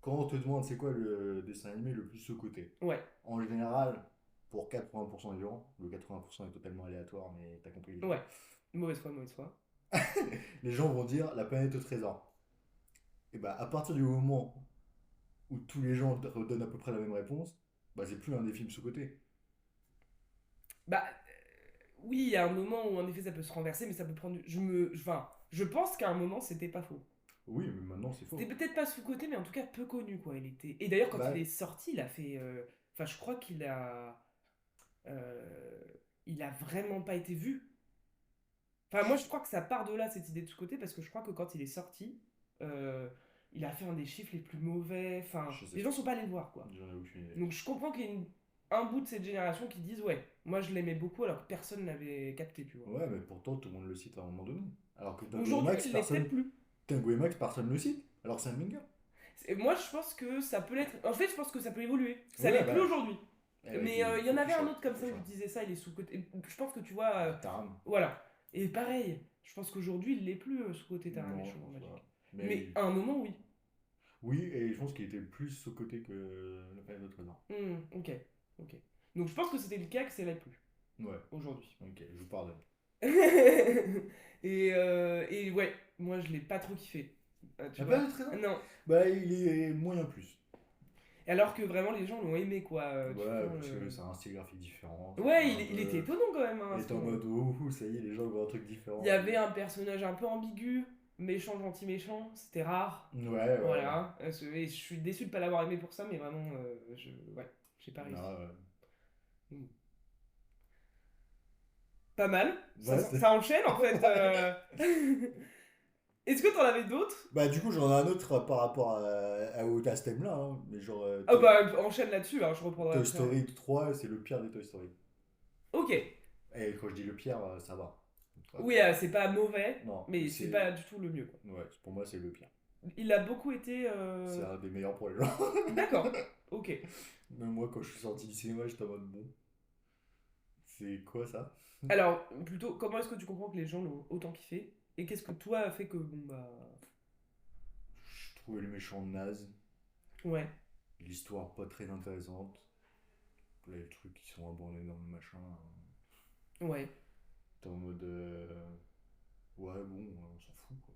Speaker 2: Quand on te demande c'est quoi le dessin animé le plus sous-coté,
Speaker 1: Ouais,
Speaker 2: en général, pour 80% des gens, le 80% est totalement aléatoire, mais t'as compris l'idée.
Speaker 1: ouais. Mauvaise foi, mauvaise foi.
Speaker 2: Les gens vont dire la planète au trésor. Et bah, à partir du moment où tous les gens redonnent à peu près la même réponse, bah, c'est plus un des films sous-cotés.
Speaker 1: Bah, oui, il y a un moment où en effet ça peut se renverser, mais ça peut prendre. Enfin, je pense qu'à un moment c'était pas faux.
Speaker 2: Oui, mais maintenant c'est
Speaker 1: C'était
Speaker 2: faux.
Speaker 1: peut-être pas sous-côté, mais en tout cas peu connu, quoi. Il était. Et d'ailleurs, quand il
Speaker 2: Bah,
Speaker 1: est sorti, il a fait. Enfin, je crois qu'il a. euh, Il a vraiment pas été vu. Enfin, moi, je crois que ça part de là, cette idée de sous-côté, parce que je crois que quand il est sorti, euh, il a fait un des chiffres les plus mauvais. Enfin,
Speaker 2: je sais
Speaker 1: les gens
Speaker 2: pas.
Speaker 1: sont pas allés le voir, quoi.
Speaker 2: J'en ai aucune idée.
Speaker 1: Donc, je comprends qu'il y ait un bout de cette génération qui disent, ouais, moi, je l'aimais beaucoup, alors que personne n'avait capté, tu vois.
Speaker 2: Ouais, mais pourtant tout le monde le cite à un moment donné. Alors que
Speaker 1: Aujourd'hui, il l'est peut-être plus.
Speaker 2: Tango et Max, personne le cite. Alors c'est un banger.
Speaker 1: Moi, je pense que ça peut l'être. En fait, je pense que ça peut évoluer. Ça
Speaker 2: Ouais,
Speaker 1: l'est plus
Speaker 2: bah.
Speaker 1: aujourd'hui. Mais il y en avait un autre comme ça où je disais ça, il est sous-côté. Je pense que tu vois.
Speaker 2: Bah, Taram.
Speaker 1: Voilà. Et pareil, je pense qu'aujourd'hui, il l'est plus sous-côté Taram
Speaker 2: Non, je
Speaker 1: Méchant
Speaker 2: pense
Speaker 1: Magique.
Speaker 2: pas. Mais
Speaker 1: Mais à un moment, oui.
Speaker 2: oui, et je pense qu'il était plus sous-coté que le planète au trésor.
Speaker 1: Ok. Ok. Donc je pense que c'était le cas que c'est l'est plus
Speaker 2: Ouais,
Speaker 1: aujourd'hui.
Speaker 2: ok, je vous pardonne.
Speaker 1: Et ouais, moi je l'ai pas trop kiffé. Tu
Speaker 2: La
Speaker 1: vois?
Speaker 2: planète au trésor?
Speaker 1: Non.
Speaker 2: Bah, il est moyen plus.
Speaker 1: Alors que vraiment les gens l'ont aimé quoi. Tu
Speaker 2: Ouais,
Speaker 1: vois,
Speaker 2: parce que c'est un style graphique différent.
Speaker 1: Ouais, il était étonnant quand même, hein, à
Speaker 2: Et
Speaker 1: ce
Speaker 2: t'es en
Speaker 1: moment-là.
Speaker 2: mode, oh, ça y est, les gens voient un truc
Speaker 1: Il
Speaker 2: différent.
Speaker 1: y avait un personnage un peu ambigu, méchant, gentil, méchant, c'était rare.
Speaker 2: Ouais, ouais, ouais.
Speaker 1: Voilà. Et je suis déçu de pas l'avoir aimé pour ça, mais vraiment, ouais, j'ai pas réussi.
Speaker 2: Ah, ouais.
Speaker 1: Mm. Pas mal,
Speaker 2: Ouais,
Speaker 1: ça enchaîne en fait. Est-ce que t'en avais d'autres?
Speaker 2: Bah, du coup, j'en ai un autre par rapport à ce thème-là, hein. Mais genre,
Speaker 1: Ah bah enchaîne là-dessus, hein, je reprendrai
Speaker 2: Toy
Speaker 1: après.
Speaker 2: Story 3, c'est le pire des Toy Story.
Speaker 1: Ok.
Speaker 2: Et quand je dis le pire, ça va. Ça
Speaker 1: Oui,
Speaker 2: va.
Speaker 1: c'est pas mauvais,
Speaker 2: Non,
Speaker 1: mais c'est pas du tout le mieux, quoi.
Speaker 2: Ouais, pour moi, c'est le pire.
Speaker 1: Il a beaucoup été.
Speaker 2: C'est un des meilleurs pour les gens.
Speaker 1: D'accord. Ok.
Speaker 2: Même moi, quand je suis sorti du cinéma, j'étais en mode bon. C'est quoi ça?
Speaker 1: Alors, plutôt, comment est-ce que tu comprends que les gens l'ont autant kiffé? Et qu'est-ce que toi a fait que, bon bah.
Speaker 2: Je trouvais le méchant naze.
Speaker 1: Ouais.
Speaker 2: L'histoire pas très intéressante. Les trucs qui sont abandonnés dans le machin.
Speaker 1: Ouais.
Speaker 2: T'es en mode. Ouais, bon, on s'en fout quoi.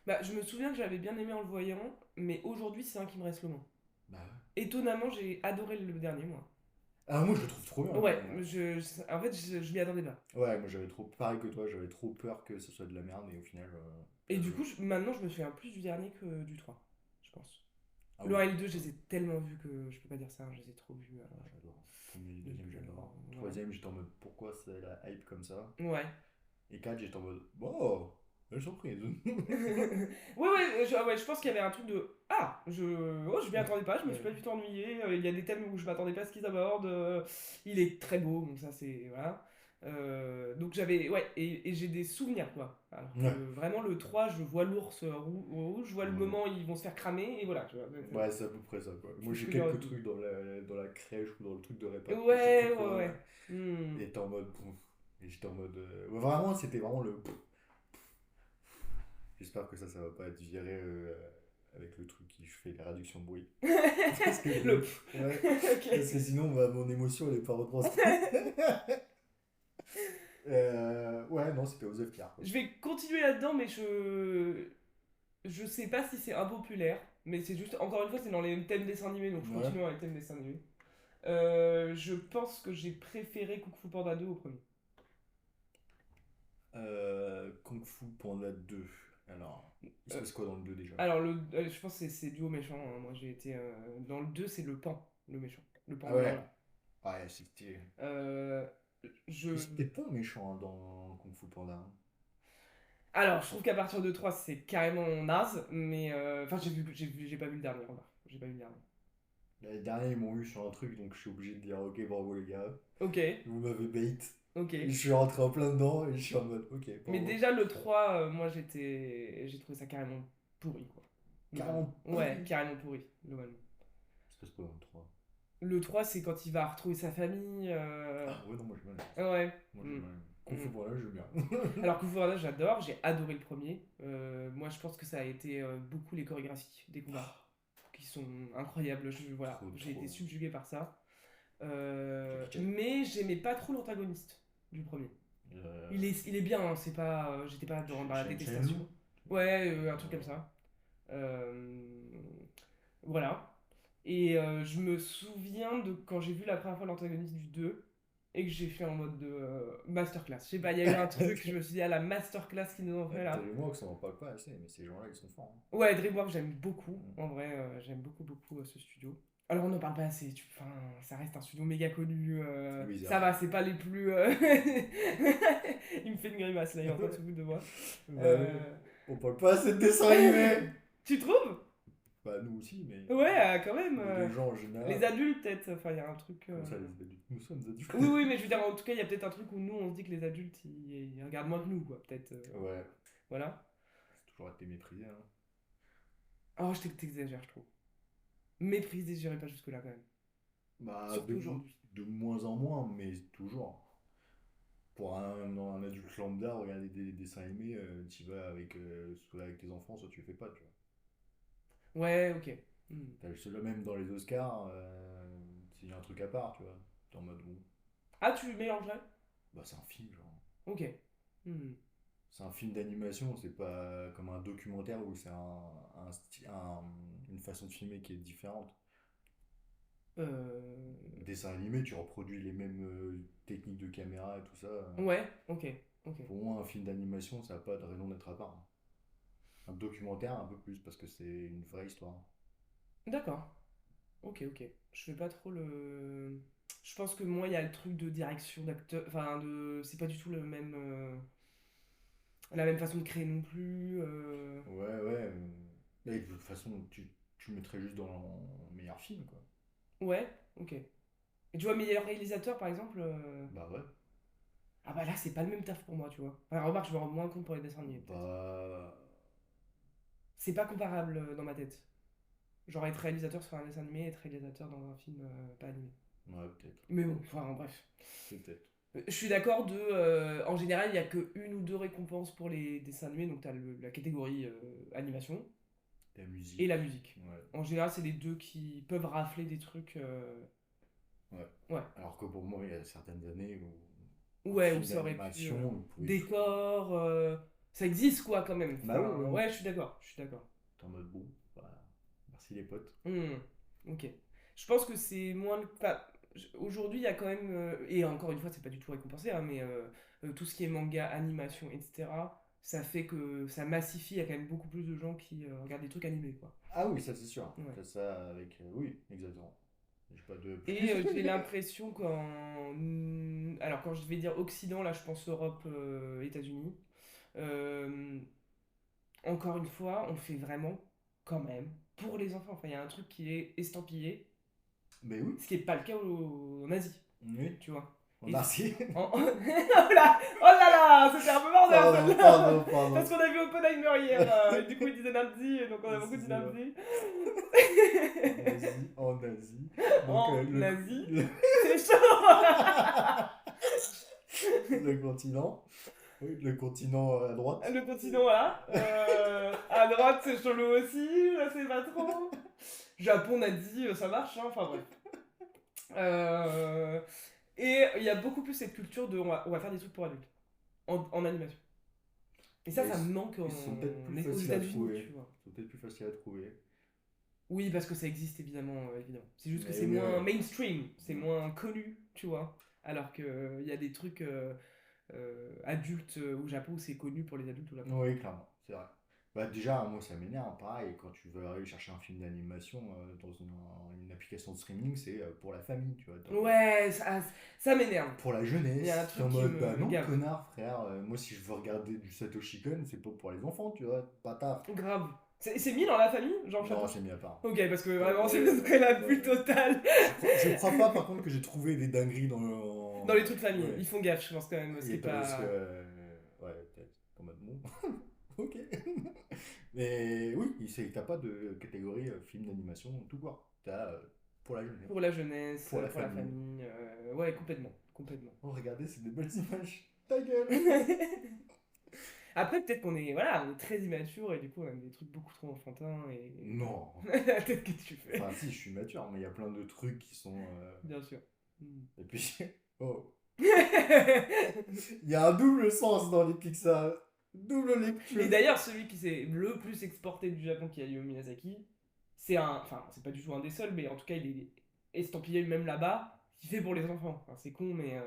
Speaker 1: Bah, je me souviens que j'avais bien aimé en le voyant, mais aujourd'hui, c'est un qui me reste le moins.
Speaker 2: Bah ouais.
Speaker 1: Étonnamment, j'ai adoré le dernier, moi.
Speaker 2: Ah, moi je le trouve trop bien.
Speaker 1: Ouais, en fait, je m'y attendais pas.
Speaker 2: Ouais, moi j'avais trop. Pareil que toi, j'avais trop peur que ce soit de la merde et au final.
Speaker 1: Et
Speaker 2: Là,
Speaker 1: du coup, maintenant, je me souviens plus du dernier que du 3 je pense.
Speaker 2: Ah
Speaker 1: Le
Speaker 2: oui.
Speaker 1: 1 et le 2, je les ai tellement vus que je peux pas dire ça, je les ai trop vus.
Speaker 2: Ah, j'adore. Premier, deuxième,
Speaker 1: Depuis,
Speaker 2: j'adore.
Speaker 1: voilà.
Speaker 2: Troisième, j'étais en mode pourquoi c'est la hype comme ça.
Speaker 1: Ouais.
Speaker 2: Et 4, j'étais en mode wow, Surprise.
Speaker 1: Ouais, je pense qu'il y avait un truc de ah, je m'y attendais pas, je me suis pas du tout ennuyé. Il y a des thèmes où je m'attendais pas à ce qu'ils abordent. Il est très beau, donc ça c'est voilà. Donc j'avais ouais et j'ai des souvenirs quoi. Alors que
Speaker 2: Ouais.
Speaker 1: vraiment le 3 je vois l'ours rouge, je vois le
Speaker 2: Ouais.
Speaker 1: moment où ils vont se faire cramer et voilà. Tu vois,
Speaker 2: Ouais, c'est à peu près ça, quoi. Moi,
Speaker 1: c'est ce
Speaker 2: j'ai
Speaker 1: que j'ai
Speaker 2: quelques
Speaker 1: retenu.
Speaker 2: trucs dans la crèche ou dans le truc de répa, je sais plus
Speaker 1: Ouais.
Speaker 2: quoi.
Speaker 1: Hmm.
Speaker 2: Et t'es en mode. Pouf. Et j'étais en mode. Ouais, vraiment, c'était vraiment le. J'espère que ça va pas être viré avec le truc qui fait les réductions de bruit. Parce que,
Speaker 1: Le
Speaker 2: ouais,
Speaker 1: ok.
Speaker 2: parce que sinon, bah, mon émotion, elle est pas retranscrite. Ouais, non, c'était aux Oscars, quoi.
Speaker 1: Je vais continuer là-dedans, mais je sais pas si c'est impopulaire, mais c'est juste, encore une fois, c'est dans les thèmes dessins animés, donc je
Speaker 2: Ouais.
Speaker 1: continue dans les thèmes dessins animés. Je pense que j'ai préféré Kung Fu Panda 2 au premier.
Speaker 2: Kung Fu Panda 2. Alors, il se
Speaker 1: Euh,
Speaker 2: passe quoi dans le 2 déjà?
Speaker 1: alors, je pense que c'est duo méchant. Hein. Moi, j'ai été. Dans le 2 c'est le pan, le méchant. Le
Speaker 2: Ah
Speaker 1: panda,
Speaker 2: ouais.
Speaker 1: là.
Speaker 2: Ouais, c'était.
Speaker 1: Euh, je...
Speaker 2: Mais c'était pas méchant hein, dans Kung Fu Panda, hein.
Speaker 1: Alors, je trouve qu'à partir de 3 c'est carrément naze, mais. Enfin, j'ai pas vu le dernier, remarque. J'ai pas vu le dernier.
Speaker 2: L'année dernière, ils m'ont eu sur un truc, donc je suis obligé de dire ok, bravo les gars.
Speaker 1: Ok,
Speaker 2: Vous m'avez bait.
Speaker 1: ok.
Speaker 2: Et je suis rentré en plein dedans et je suis en mode ok,
Speaker 1: Mais
Speaker 2: bravo.
Speaker 1: déjà, le 3 moi, j'ai trouvé ça carrément pourri, quoi. Globalement.
Speaker 2: Carrément
Speaker 1: Ouais,
Speaker 2: pourri.
Speaker 1: carrément pourri, globalement.
Speaker 2: Il se passe quoi dans le 3?
Speaker 1: Le 3 c'est quand il va retrouver sa famille.
Speaker 2: Ah ouais, non, moi j'ai mal.
Speaker 1: Ouais.
Speaker 2: Moi j'ai
Speaker 1: Mm.
Speaker 2: mal. Kung Fu
Speaker 1: Mm.
Speaker 2: Panda, j'aime bien.
Speaker 1: Alors que voilà, j'adore, j'ai adoré le premier. Moi, je pense que ça a été beaucoup les chorégraphies des combats, qui sont incroyables. Voilà,
Speaker 2: Trop,
Speaker 1: j'ai été
Speaker 2: trop.
Speaker 1: subjugué par ça.
Speaker 2: Jackie Chan.
Speaker 1: Mais j'aimais pas trop l'antagoniste du premier.
Speaker 2: Euh,
Speaker 1: Il est bien, hein, c'est pas, j'étais pas dans la
Speaker 2: Shen Lu.
Speaker 1: détestation. Ouais, un truc comme
Speaker 2: Euh,
Speaker 1: ça. Euh, voilà. Et je me souviens de quand j'ai vu la première fois l'antagoniste du 2 et que j'ai fait en mode de masterclass. Je sais pas, il y a eu un truc, je me suis dit, à la masterclass qu'ils nous ont fait là.
Speaker 2: DreamWorks, on en parle pas assez, mais ces gens-là, ils sont forts, hein.
Speaker 1: Ouais, DreamWorks, j'aime beaucoup. En vrai, j'aime beaucoup, beaucoup ce studio. Alors, on n'en parle pas assez. Enfin, ça reste un studio méga connu.
Speaker 2: Oui, c'est
Speaker 1: Ça
Speaker 2: vrai.
Speaker 1: va, c'est pas les plus. Il me fait une grimace là, il est en train de se foutre de moi.
Speaker 2: Bah oui,
Speaker 1: Euh,
Speaker 2: on parle pas assez de dessins animés.
Speaker 1: Tu trouves?
Speaker 2: Bah nous aussi,
Speaker 1: Ouais, quand même.
Speaker 2: mais les gens en
Speaker 1: Les
Speaker 2: général.
Speaker 1: adultes, peut-être. Enfin, il y a un truc.
Speaker 2: Comme ça, les adultes. Nous sommes adultes.
Speaker 1: Oui, oui, mais je veux dire, en tout cas, il y a peut-être un truc où nous, on se dit que les adultes, ils regardent moins que nous, quoi. Peut-être.
Speaker 2: Ouais,
Speaker 1: Voilà.
Speaker 2: c'est toujours été méprisé, hein.
Speaker 1: Oh, t'exagères, je trouve. Méprisé, j'irai pas jusque-là, quand même.
Speaker 2: Bah,
Speaker 1: Surtout aujourd'hui.
Speaker 2: de moins en moins, mais toujours. Pour un adulte lambda, regarder des dessins animés, tu vas avec, soit avec tes enfants, soit tu le fais pas, tu vois.
Speaker 1: Ouais, ok. Hmm.
Speaker 2: T'as ceux-là même dans les Oscars, c'est un truc à part, tu vois. T'es en mode bon,
Speaker 1: Ah, tu mélangerais?
Speaker 2: bah c'est un film, genre.
Speaker 1: Ok. Hmm.
Speaker 2: C'est un film d'animation, c'est pas comme un documentaire où c'est une façon de filmer qui est différente.
Speaker 1: Euh,
Speaker 2: Dessin animé, tu reproduis les mêmes techniques de caméra et tout ça.
Speaker 1: Ouais, ok. Ok.
Speaker 2: Pour moi, un film d'animation, ça n'a pas de raison d'être à part. Un documentaire, un peu plus, parce que c'est une vraie histoire.
Speaker 1: D'accord. Ok, ok. Je fais pas trop le. Je pense que moi, il y a le truc de direction d'acteur. Enfin, de. C'est pas du tout le même. La même façon de créer non plus.
Speaker 2: Ouais, ouais. Mais de toute façon, tu le mettrais juste dans le meilleur film, quoi.
Speaker 1: Ouais, ok. Et tu vois, meilleur réalisateur, par exemple.
Speaker 2: Bah ouais.
Speaker 1: Ah bah là, c'est pas le même taf pour moi, tu vois. Enfin, remarque, je me rends moins compte pour les dessins animés, peut-être.
Speaker 2: Bah.
Speaker 1: C'est pas comparable dans ma tête. Genre être réalisateur sur un dessin animé et être réalisateur dans un film pas animé.
Speaker 2: Ouais, peut-être.
Speaker 1: Mais bon, enfin, bref.
Speaker 2: Peut-être.
Speaker 1: Je suis d'accord de. En général, il y a que une ou deux récompenses pour les dessins animés, donc t'as la catégorie animation
Speaker 2: La
Speaker 1: et la
Speaker 2: musique.
Speaker 1: musique.
Speaker 2: Ouais.
Speaker 1: En général, c'est les deux qui peuvent rafler des trucs.
Speaker 2: Ouais.
Speaker 1: Ouais.
Speaker 2: Alors que pour moi, il y a certaines années où un
Speaker 1: Ouais, où
Speaker 2: film
Speaker 1: ça aurait pu.
Speaker 2: d'animation, on pouvait tout.
Speaker 1: Décor. Ça existe quoi quand même.
Speaker 2: Bah
Speaker 1: Enfin,
Speaker 2: oui, oui.
Speaker 1: ouais, je suis d'accord. Je suis d'accord.
Speaker 2: T'es en mode bon, bah, merci les potes.
Speaker 1: Hmm, ok. Je pense que c'est moins enfin, aujourd'hui, il y a quand même. Et encore une fois, c'est pas du tout récompensé, hein, mais tout ce qui est manga, animation, etc., ça fait que ça massifie. Il y a quand même beaucoup plus de gens qui regardent des trucs animés, quoi.
Speaker 2: Ah oui, ça c'est sûr.
Speaker 1: Ouais.
Speaker 2: T'as ça avec. Oui, exactement. J'ai pas de
Speaker 1: Et
Speaker 2: plus.
Speaker 1: j'ai l'impression qu'en. Alors, quand je vais dire Occident, là, je pense Europe, États-Unis. Euh, encore une fois, on fait vraiment, quand même, pour les enfants. Enfin, il y a un truc qui est estampillé,
Speaker 2: Mais oui,
Speaker 1: ce qui n'est pas le cas en Asie,
Speaker 2: oui,
Speaker 1: tu vois.
Speaker 2: on
Speaker 1: Et
Speaker 2: a si.
Speaker 1: oh là là, c'était un peu border
Speaker 2: Pardon,
Speaker 1: celle-là.
Speaker 2: pardon, pardon.
Speaker 1: Parce qu'on a vu Oppenheimer hier, et du coup il disait Nazi, et donc on a beaucoup dit
Speaker 2: Excusez-moi.
Speaker 1: Nazi.
Speaker 2: En Asie. Donc
Speaker 1: En Asie,
Speaker 2: le,
Speaker 1: c'est chaud.
Speaker 2: le continent. Oui, le continent à droite.
Speaker 1: Le continent, voilà. À droite, c'est chelou aussi, là c'est pas trop. Japon, Nazi, ça marche, hein, enfin bref. Euh, Et il y a beaucoup plus cette culture de on va faire des trucs pour adultes, en animation. Et
Speaker 2: Bah,
Speaker 1: ça me manque
Speaker 2: ils sont peut-être plus
Speaker 1: aux
Speaker 2: faciles à
Speaker 1: États-Unis,
Speaker 2: trouver.
Speaker 1: tu vois.
Speaker 2: Ils sont peut-être plus faciles à trouver.
Speaker 1: Oui, parce que ça existe évidemment, évidemment. C'est juste que
Speaker 2: Mais
Speaker 1: c'est
Speaker 2: oui,
Speaker 1: moins
Speaker 2: ouais.
Speaker 1: mainstream, c'est moins connu, tu vois. Alors que il y a des trucs adultes au Japon, c'est connu pour les adultes au Japon.
Speaker 2: Oui, clairement, c'est vrai. Bah déjà, moi ça m'énerve, pareil, quand tu veux aller chercher un film d'animation dans une application de streaming, c'est pour la famille, tu vois.
Speaker 1: Ouais, ça m'énerve.
Speaker 2: Pour la
Speaker 1: Il y a un
Speaker 2: jeunesse, t'es
Speaker 1: truc
Speaker 2: en
Speaker 1: qui
Speaker 2: mode, bah
Speaker 1: me
Speaker 2: non,
Speaker 1: gave.
Speaker 2: connard, frère, moi si je veux regarder du Satoshi Kon, c'est pas pour les enfants, tu vois, bâtard.
Speaker 1: Grave. C'est mis dans la famille, genre
Speaker 2: Non,
Speaker 1: Chapeau?
Speaker 2: c'est mis à part.
Speaker 1: Ok, parce que vraiment, ce
Speaker 2: Ouais,
Speaker 1: serait la
Speaker 2: ouais.
Speaker 1: bulle totale.
Speaker 2: Je crois pas, par contre, que j'ai trouvé des dingueries dans le.
Speaker 1: Dans les trucs famille,
Speaker 2: Ouais.
Speaker 1: ils font gaffe, je pense quand même, ce qui est
Speaker 2: Parce que.
Speaker 1: pas.
Speaker 2: Ouais, peut-être. En mode bon. Ok. Mais oui, t'as pas de catégorie film d'animation tout court. T'as pour la jeunesse,
Speaker 1: Pour la jeunesse,
Speaker 2: pour la
Speaker 1: pour la
Speaker 2: famille.
Speaker 1: famille. Ouais, complètement. Complètement.
Speaker 2: Oh, regardez, c'est des belles images. Ta gueule.
Speaker 1: Après, peut-être qu'on est, voilà, on est très immature et du coup, on a des trucs beaucoup trop enfantins et.
Speaker 2: Non.
Speaker 1: Peut-être que tu fais.
Speaker 2: Enfin, si, je suis mature, mais il y a plein de trucs qui sont.
Speaker 1: Bien sûr. Hmm.
Speaker 2: Et puis. Oh. Il y a un double sens dans les Pixar. Double
Speaker 1: Et
Speaker 2: lecture.
Speaker 1: d'ailleurs, celui qui s'est le plus exporté du Japon, qui est Hayao Miyazaki, c'est un. Enfin, c'est pas du tout un des seuls, mais en tout cas, il est estampillé même là-bas, qui fait pour les enfants. Enfin, c'est con, mais.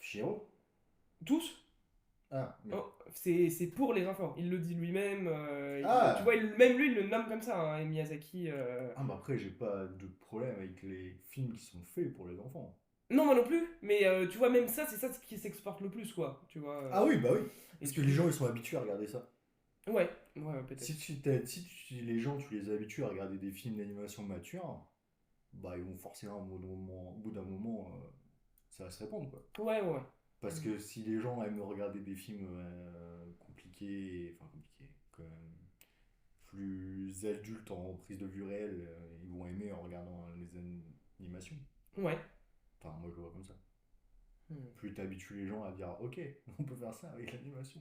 Speaker 2: Chiro.
Speaker 1: Tous.
Speaker 2: Ah, mais.
Speaker 1: Oh, c'est pour les enfants. Il le dit lui-même. Tu vois,
Speaker 2: Ah!
Speaker 1: même lui, il le nomme comme ça, hein, Miyazaki.
Speaker 2: Ah, mais après, j'ai pas de problème avec les films qui sont faits pour les enfants.
Speaker 1: Non, moi non plus, mais tu vois, même ça, c'est ça qui s'exporte le plus, quoi. Tu vois.
Speaker 2: Ah oui, bah oui.
Speaker 1: Et
Speaker 2: Parce que
Speaker 1: du
Speaker 2: les
Speaker 1: coup.
Speaker 2: gens, ils sont habitués à regarder ça.
Speaker 1: Ouais, ouais, peut-être.
Speaker 2: Les gens, tu les habitues à regarder des films d'animation matures, bah ils vont forcément, au bout d'un moment, ça va se répandre, quoi.
Speaker 1: Ouais, ouais.
Speaker 2: Parce
Speaker 1: Mm.
Speaker 2: que si les gens aiment regarder des films compliqués, enfin compliqués, quand même, plus adultes en prise de vue réelle, ils vont aimer en regardant les animations.
Speaker 1: Ouais.
Speaker 2: Enfin, moi je le vois comme ça.
Speaker 1: Mm.
Speaker 2: Plus t'habitues les gens à dire, ok, on peut faire ça avec l'animation.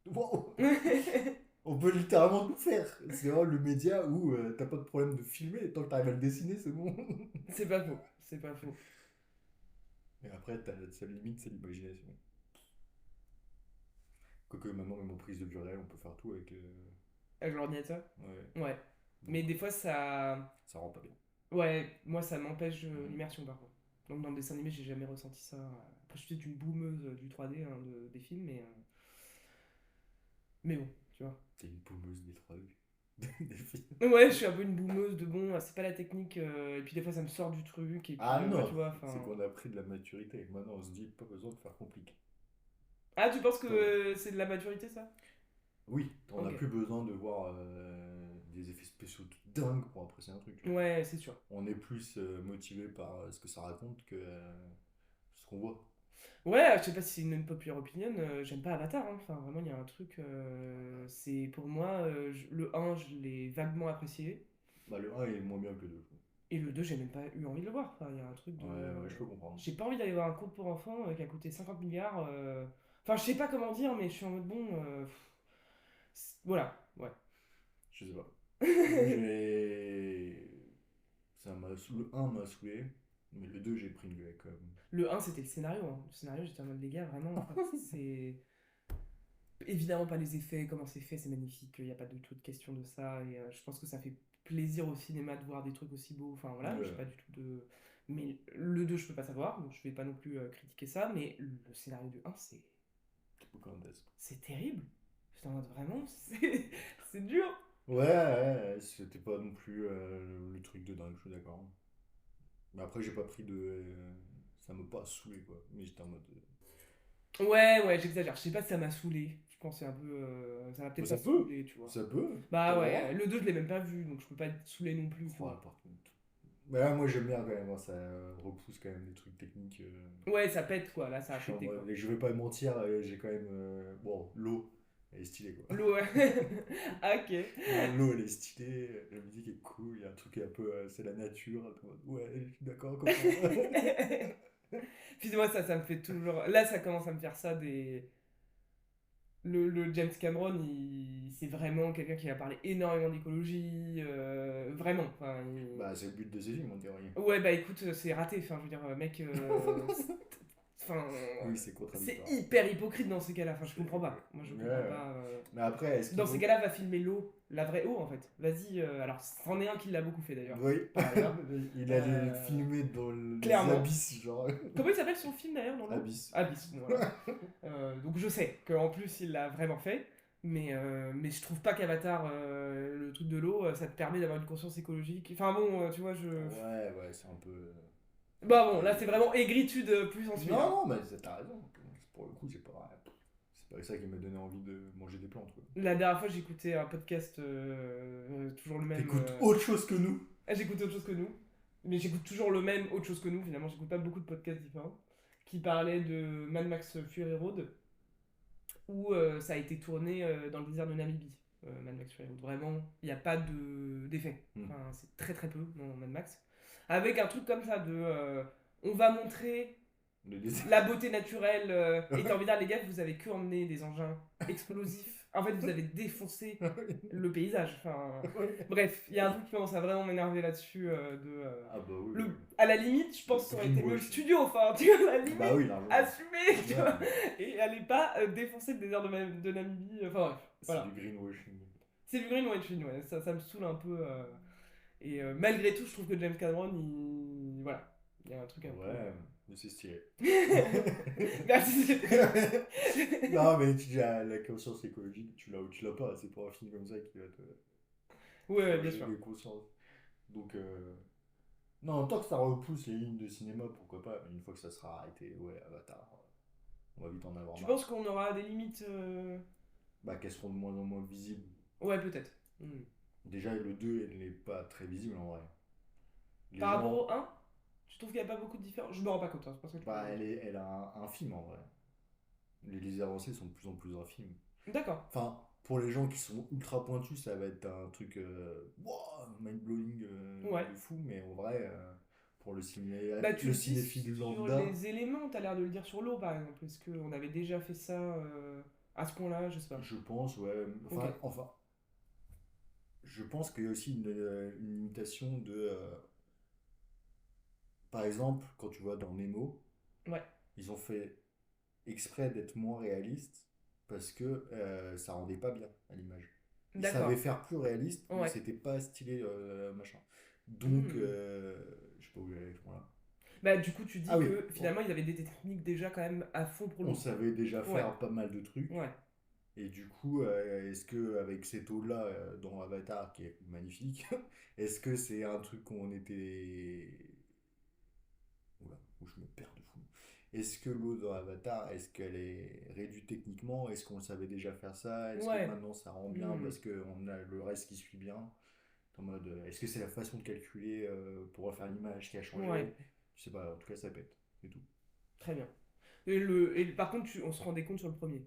Speaker 2: Wow! On peut littéralement tout faire. C'est vraiment le média où t'as pas de problème de filmer, tant que t'arrives à le dessiner, c'est bon.
Speaker 1: C'est pas faux, c'est pas faux.
Speaker 2: Et après, t'as la seule limite, c'est l'imagination. Quoique maintenant, même en prise de vue réelle, on peut faire tout avec.
Speaker 1: Avec l'ordinateur.
Speaker 2: Ouais.
Speaker 1: Ouais.
Speaker 2: Donc,
Speaker 1: Mais des fois, ça.
Speaker 2: ça rend pas bien.
Speaker 1: Ouais, moi, ça m'empêche
Speaker 2: Mhm.
Speaker 1: l'immersion, par contre. Donc, dans le dessin animé, j'ai jamais ressenti ça. Après, je suis peut-être une boumeuse du 3D, hein, des films, mais bon, tu vois.
Speaker 2: T'es une paumeuse des 3D. Des films.
Speaker 1: Ouais, je suis un peu une boumeuse de bon, c'est pas la technique, et puis des fois ça me sort du truc, et puis
Speaker 2: Ah
Speaker 1: bah,
Speaker 2: non,
Speaker 1: tu vois,
Speaker 2: c'est
Speaker 1: enfin.
Speaker 2: qu'on a pris de la maturité. Maintenant, on se dit, pas besoin de faire compliqué.
Speaker 1: Ah, tu penses que
Speaker 2: Pas besoin.
Speaker 1: c'est de la maturité ça?
Speaker 2: Oui, on n'a
Speaker 1: Ok.
Speaker 2: plus besoin de voir des effets spéciaux de dingue pour apprécier un truc. Tu vois.
Speaker 1: Ouais, c'est sûr.
Speaker 2: On est plus motivé par ce que ça raconte que ce qu'on voit.
Speaker 1: Ouais, je sais pas si c'est une popular opinion, j'aime pas Avatar, hein. Enfin, vraiment, il y a un truc, c'est pour moi, le un je l'ai vaguement apprécié,
Speaker 2: Bah, le 1 est moins bien que le 2.
Speaker 1: et le 2 j'ai même pas eu envie de le voir. Enfin, il y a un truc de.
Speaker 2: Ouais, ouais, je peux comprendre.
Speaker 1: J'ai pas envie d'aller voir un conte pour enfants qui a coûté 50 milliards. Enfin, je sais pas comment dire, mais je suis en mode bon. Voilà, ouais.
Speaker 2: Je sais pas. J'ai. Le 1 m'a saoulé, mais le 2 j'ai pris une vue quand même.
Speaker 1: Le un c'était le scénario, hein. Le scénario, j'étais en mode les gars, vraiment, enfin, c'est. Évidemment pas les effets, comment c'est fait, c'est magnifique, il n'y a pas du tout de question de ça, et je pense que ça fait plaisir au cinéma de voir des trucs aussi beaux, enfin voilà, j'ai
Speaker 2: Ouais,
Speaker 1: pas du tout de. Mais le 2 je peux pas savoir, donc je vais pas non plus critiquer ça, mais le scénario du un
Speaker 2: Pocahontas.
Speaker 1: c'est terrible. J'étais en mode vraiment, c'est dur.
Speaker 2: Ouais, ouais, c'était pas non plus le truc de dingue, je suis d'accord. Mais après, j'ai pas pris de. Ça m'a pas saoulé quoi. Mais j'étais en mode.
Speaker 1: Ouais, ouais, j'exagère, je sais pas si ça m'a saoulé. pense que c'est un peu. Ça va peut-être
Speaker 2: Ça
Speaker 1: pas
Speaker 2: peut.
Speaker 1: saouler, tu vois.
Speaker 2: Ça peut.
Speaker 1: Bah
Speaker 2: T'as le
Speaker 1: ouais,
Speaker 2: droit.
Speaker 1: le 2 je l'ai même pas vu, donc je peux pas être saoulé non plus, tu
Speaker 2: Ouais,
Speaker 1: vois.
Speaker 2: par contre. Mais là, moi j'aime bien quand même, moi, ça repousse quand même des trucs techniques.
Speaker 1: Ouais, ça pète quoi, là ça a
Speaker 2: Je suis en
Speaker 1: pété quoi.
Speaker 2: mode, et je vais pas mentir, j'ai quand même. Bon, l'eau, elle est stylée quoi.
Speaker 1: L'eau, ouais. Ah, ok.
Speaker 2: Non, l'eau elle est stylée, la musique est cool, il y a un truc un peu. C'est la nature. t'es en mode, ouais, je suis d'accord, comprends.
Speaker 1: Puis moi, ça me fait toujours. Là, ça commence à me faire ça des. Le James Cameron, c'est vraiment quelqu'un qui va parler énormément d'écologie, vraiment. Enfin,
Speaker 2: Bah, c'est le but de ces films en théorie.
Speaker 1: ouais, bah écoute, c'est raté. Enfin, je veux dire, mec, enfin,
Speaker 2: Oui, c'est
Speaker 1: c'est
Speaker 2: contradictoire.
Speaker 1: hyper hypocrite dans ces cas-là. Enfin, je
Speaker 2: C'est-
Speaker 1: comprends pas. Moi, je
Speaker 2: Ouais,
Speaker 1: comprends
Speaker 2: ouais.
Speaker 1: pas.
Speaker 2: Mais après, est-ce qu'il
Speaker 1: Dans ces
Speaker 2: vaut.
Speaker 1: cas-là, va filmer l'eau, la vraie eau en fait. Vas-y, alors c'en est un qui l'a beaucoup fait d'ailleurs,
Speaker 2: Oui,
Speaker 1: par ailleurs.
Speaker 2: il allait filmer dans les
Speaker 1: Clairement.
Speaker 2: abysses, genre.
Speaker 1: Comment il s'appelle son film d'ailleurs dans l'eau?
Speaker 2: Abyss.
Speaker 1: Abyss, bon, voilà. Donc je sais qu'en plus il l'a vraiment fait, mais je trouve pas qu'Avatar, le truc de l'eau, ça te permet d'avoir une conscience écologique. Enfin bon, tu vois, je.
Speaker 2: Ouais, ouais, c'est un peu.
Speaker 1: Bah bon, là c'est vraiment aigritude plus en celui-là.
Speaker 2: Non, non, mais t'as raison. Pour le coup, c'est pas ça qui m'a donné envie de manger des plantes, quoi.
Speaker 1: La dernière fois j'écoutais un podcast, toujours le même.
Speaker 2: T'écoutes autre chose que nous.
Speaker 1: J'écoute autre chose que nous. Mais j'écoute toujours le même autre chose que nous, finalement. J'écoute pas beaucoup de podcasts différents. Qui parlaient de Mad Max Fury Road, où ça a été tourné dans le désert de Namibie. Mad Max Fury Road. Vraiment, il n'y a pas d'effet. Enfin, c'est très très peu dans Mad Max. Avec un truc comme ça de. On va montrer
Speaker 2: Le désert.
Speaker 1: la beauté naturelle. Et t'as envie de dire, les gars, vous avez que emmené des engins explosifs. En fait, vous avez défoncé le paysage. Enfin, bref, il y a un truc qui commence à vraiment m'énerver là-dessus.
Speaker 2: Ah bah oui.
Speaker 1: À la limite, je pense que ça aurait été mieux le
Speaker 2: Greenwash.
Speaker 1: studio. Enfin, tu vois, à la limite,
Speaker 2: Bah oui, largement.
Speaker 1: assumer, tu
Speaker 2: Ouais,
Speaker 1: vois. Et allez pas défoncer le désert de Namibie. Enfin, bref,
Speaker 2: c'est
Speaker 1: voilà.
Speaker 2: du greenwashing.
Speaker 1: C'est du greenwashing, ouais. Ça me saoule un peu. Et malgré tout, je trouve que James Cameron, voilà. Il y a un truc un
Speaker 2: Ouais, mais c'est stylé.
Speaker 1: peu. Merci.
Speaker 2: Non, mais la conscience écologique, tu l'as ou tu l'as pas. C'est pas un film comme ça qui va te
Speaker 1: Ouais, bien
Speaker 2: changer
Speaker 1: sûr.
Speaker 2: de conscience. Donc, non, tant que ça repousse les lignes de cinéma, pourquoi pas. Mais une fois que ça sera arrêté, ouais, Avatar, on va vite en avoir
Speaker 1: Tu
Speaker 2: marre.
Speaker 1: penses qu'on aura des limites
Speaker 2: Bah, qu'elles seront de moins en moins visibles.
Speaker 1: Ouais, peut-être. Hmm.
Speaker 2: Déjà, le 2 elle n'est pas très visible en vrai. Les
Speaker 1: Par rapport
Speaker 2: gens,
Speaker 1: au 1, tu trouves qu'il n'y a pas beaucoup de différence? Je me rends pas compte, hein, c'est pas ça que je
Speaker 2: bah,
Speaker 1: veux dire.
Speaker 2: elle a un film en vrai. Les avancées sont de plus en plus infimes.
Speaker 1: D'accord.
Speaker 2: Enfin, pour les gens qui sont ultra pointus, ça va être un truc wow, mind-blowing
Speaker 1: Ouais.
Speaker 2: de fou, mais en vrai, pour
Speaker 1: Bah, tu
Speaker 2: le
Speaker 1: le dis
Speaker 2: cinéphile
Speaker 1: sur
Speaker 2: lambda,
Speaker 1: les éléments, t'as l'air de le dire sur l'eau, par exemple. Est-ce qu'on avait déjà fait ça à ce point-là? Je sais pas.
Speaker 2: je pense, ouais.
Speaker 1: Ok.
Speaker 2: Enfin, je pense qu'il y a aussi une limitation de. Par exemple, quand tu vois dans Nemo,
Speaker 1: Ouais.
Speaker 2: ils ont fait exprès d'être moins réalistes parce que ça rendait pas bien à l'image. Ils savaient
Speaker 1: D'accord.
Speaker 2: faire plus réaliste, mais
Speaker 1: Ouais.
Speaker 2: c'était pas stylé, machin. Donc,
Speaker 1: Hmm.
Speaker 2: je sais pas où j'allais avec ce point-là.
Speaker 1: Bah, du coup, tu
Speaker 2: Ah
Speaker 1: dis
Speaker 2: oui,
Speaker 1: que finalement, ils avaient des techniques déjà quand même à fond pour
Speaker 2: on
Speaker 1: l'eau.
Speaker 2: savait déjà
Speaker 1: Ouais.
Speaker 2: faire pas mal de trucs.
Speaker 1: Ouais.
Speaker 2: Et du coup, est-ce que avec cette eau-là dans Avatar, qui est magnifique, est-ce que c'est un truc qu'on était. Oula, où je me perds de fou. Est-ce que l'eau dans Avatar, est-ce qu'elle est réduite techniquement? Est-ce qu'on savait déjà faire ça? Est-ce que
Speaker 1: Ouais.
Speaker 2: maintenant ça rend bien
Speaker 1: Hmm.
Speaker 2: parce qu'on a le reste qui suit bien? En mode, est-ce que c'est la façon de calculer pour refaire l'image qui a
Speaker 1: Ouais.
Speaker 2: changé? Je sais pas, en tout cas ça pète. C'est tout.
Speaker 1: Très bien. Par contre, on se rendait compte sur le premier,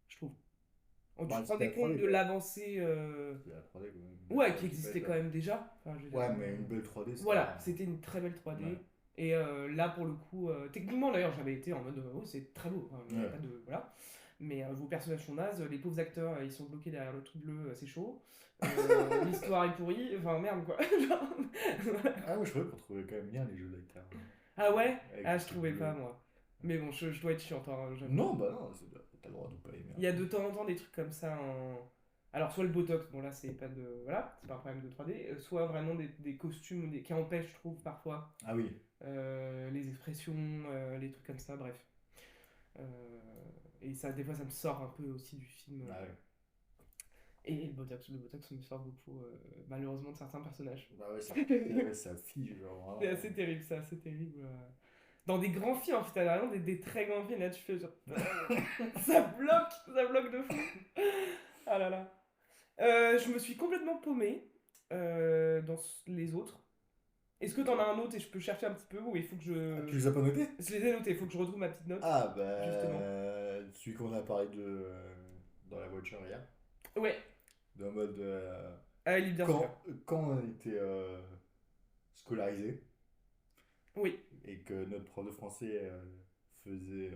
Speaker 1: je trouve. Tu
Speaker 2: Bah,
Speaker 1: te
Speaker 2: c'était
Speaker 1: rendais
Speaker 2: la
Speaker 1: compte
Speaker 2: 3D
Speaker 1: de
Speaker 2: quoi.
Speaker 1: l'avancée.
Speaker 2: C'était la 3D quand même.
Speaker 1: Ouais,
Speaker 2: La
Speaker 1: qui
Speaker 2: 3D qui
Speaker 1: existait
Speaker 2: pète
Speaker 1: quand
Speaker 2: là.
Speaker 1: même déjà. Enfin, je veux dire,
Speaker 2: Ouais, mais une belle 3D c'était
Speaker 1: voilà,
Speaker 2: rare.
Speaker 1: c'était une très belle 3D.
Speaker 2: Ouais.
Speaker 1: Et là, pour le coup, techniquement d'ailleurs, j'avais été en mode oh, c'est très beau. Enfin, il y a
Speaker 2: Ouais.
Speaker 1: pas de. Voilà. Mais vos personnages sont nazes, les pauvres acteurs, ils sont bloqués derrière le truc bleu, c'est chaud. L'histoire est pourrie. Enfin, merde quoi. Genre,
Speaker 2: Ah, moi je trouvais qu'on trouvait quand même bien les jeux d'acteurs.
Speaker 1: ah ouais?
Speaker 2: Avec
Speaker 1: Ah,
Speaker 2: le
Speaker 1: je
Speaker 2: truc
Speaker 1: trouvais pas
Speaker 2: bleu.
Speaker 1: moi. Mais bon, je dois être chiante, hein, j'avoue.
Speaker 2: Non, bah non, t'as le droit de pas aimer
Speaker 1: Il
Speaker 2: un
Speaker 1: y a de
Speaker 2: film.
Speaker 1: temps en temps des trucs comme ça en. Alors, soit le Botox, bon là c'est pas de. Voilà, c'est pas un problème de 3D, soit vraiment des costumes qui empêchent, je trouve, parfois
Speaker 2: Ah oui.
Speaker 1: les expressions, les trucs comme ça, bref. Euh, et ça, des fois, ça me sort un peu aussi du film.
Speaker 2: Ah ouais.
Speaker 1: Et le Botox me sort beaucoup, malheureusement, de certains personnages.
Speaker 2: Bah ouais, ça fige, genre
Speaker 1: C'est
Speaker 2: vraiment.
Speaker 1: assez terrible, c'est assez terrible. dans des grands films, en fait, t'as vraiment des très grands films, là tu fais genre. Ça bloque de fou. Ah là là. Je me suis complètement paumée dans les autres. Est-ce que t'en as un autre et je peux chercher un petit peu ou il faut que
Speaker 2: Ah, tu
Speaker 1: je.
Speaker 2: les as pas notés?
Speaker 1: Je les ai notés, il faut que je retrouve ma petite note,
Speaker 2: Ah,
Speaker 1: justement.
Speaker 2: celui qu'on a parlé de dans la voiture hier.
Speaker 1: Ouais,
Speaker 2: En mode,
Speaker 1: ah, il est bien celui-là.
Speaker 2: quand on était scolarisé
Speaker 1: Oui,
Speaker 2: et que notre prof de français faisait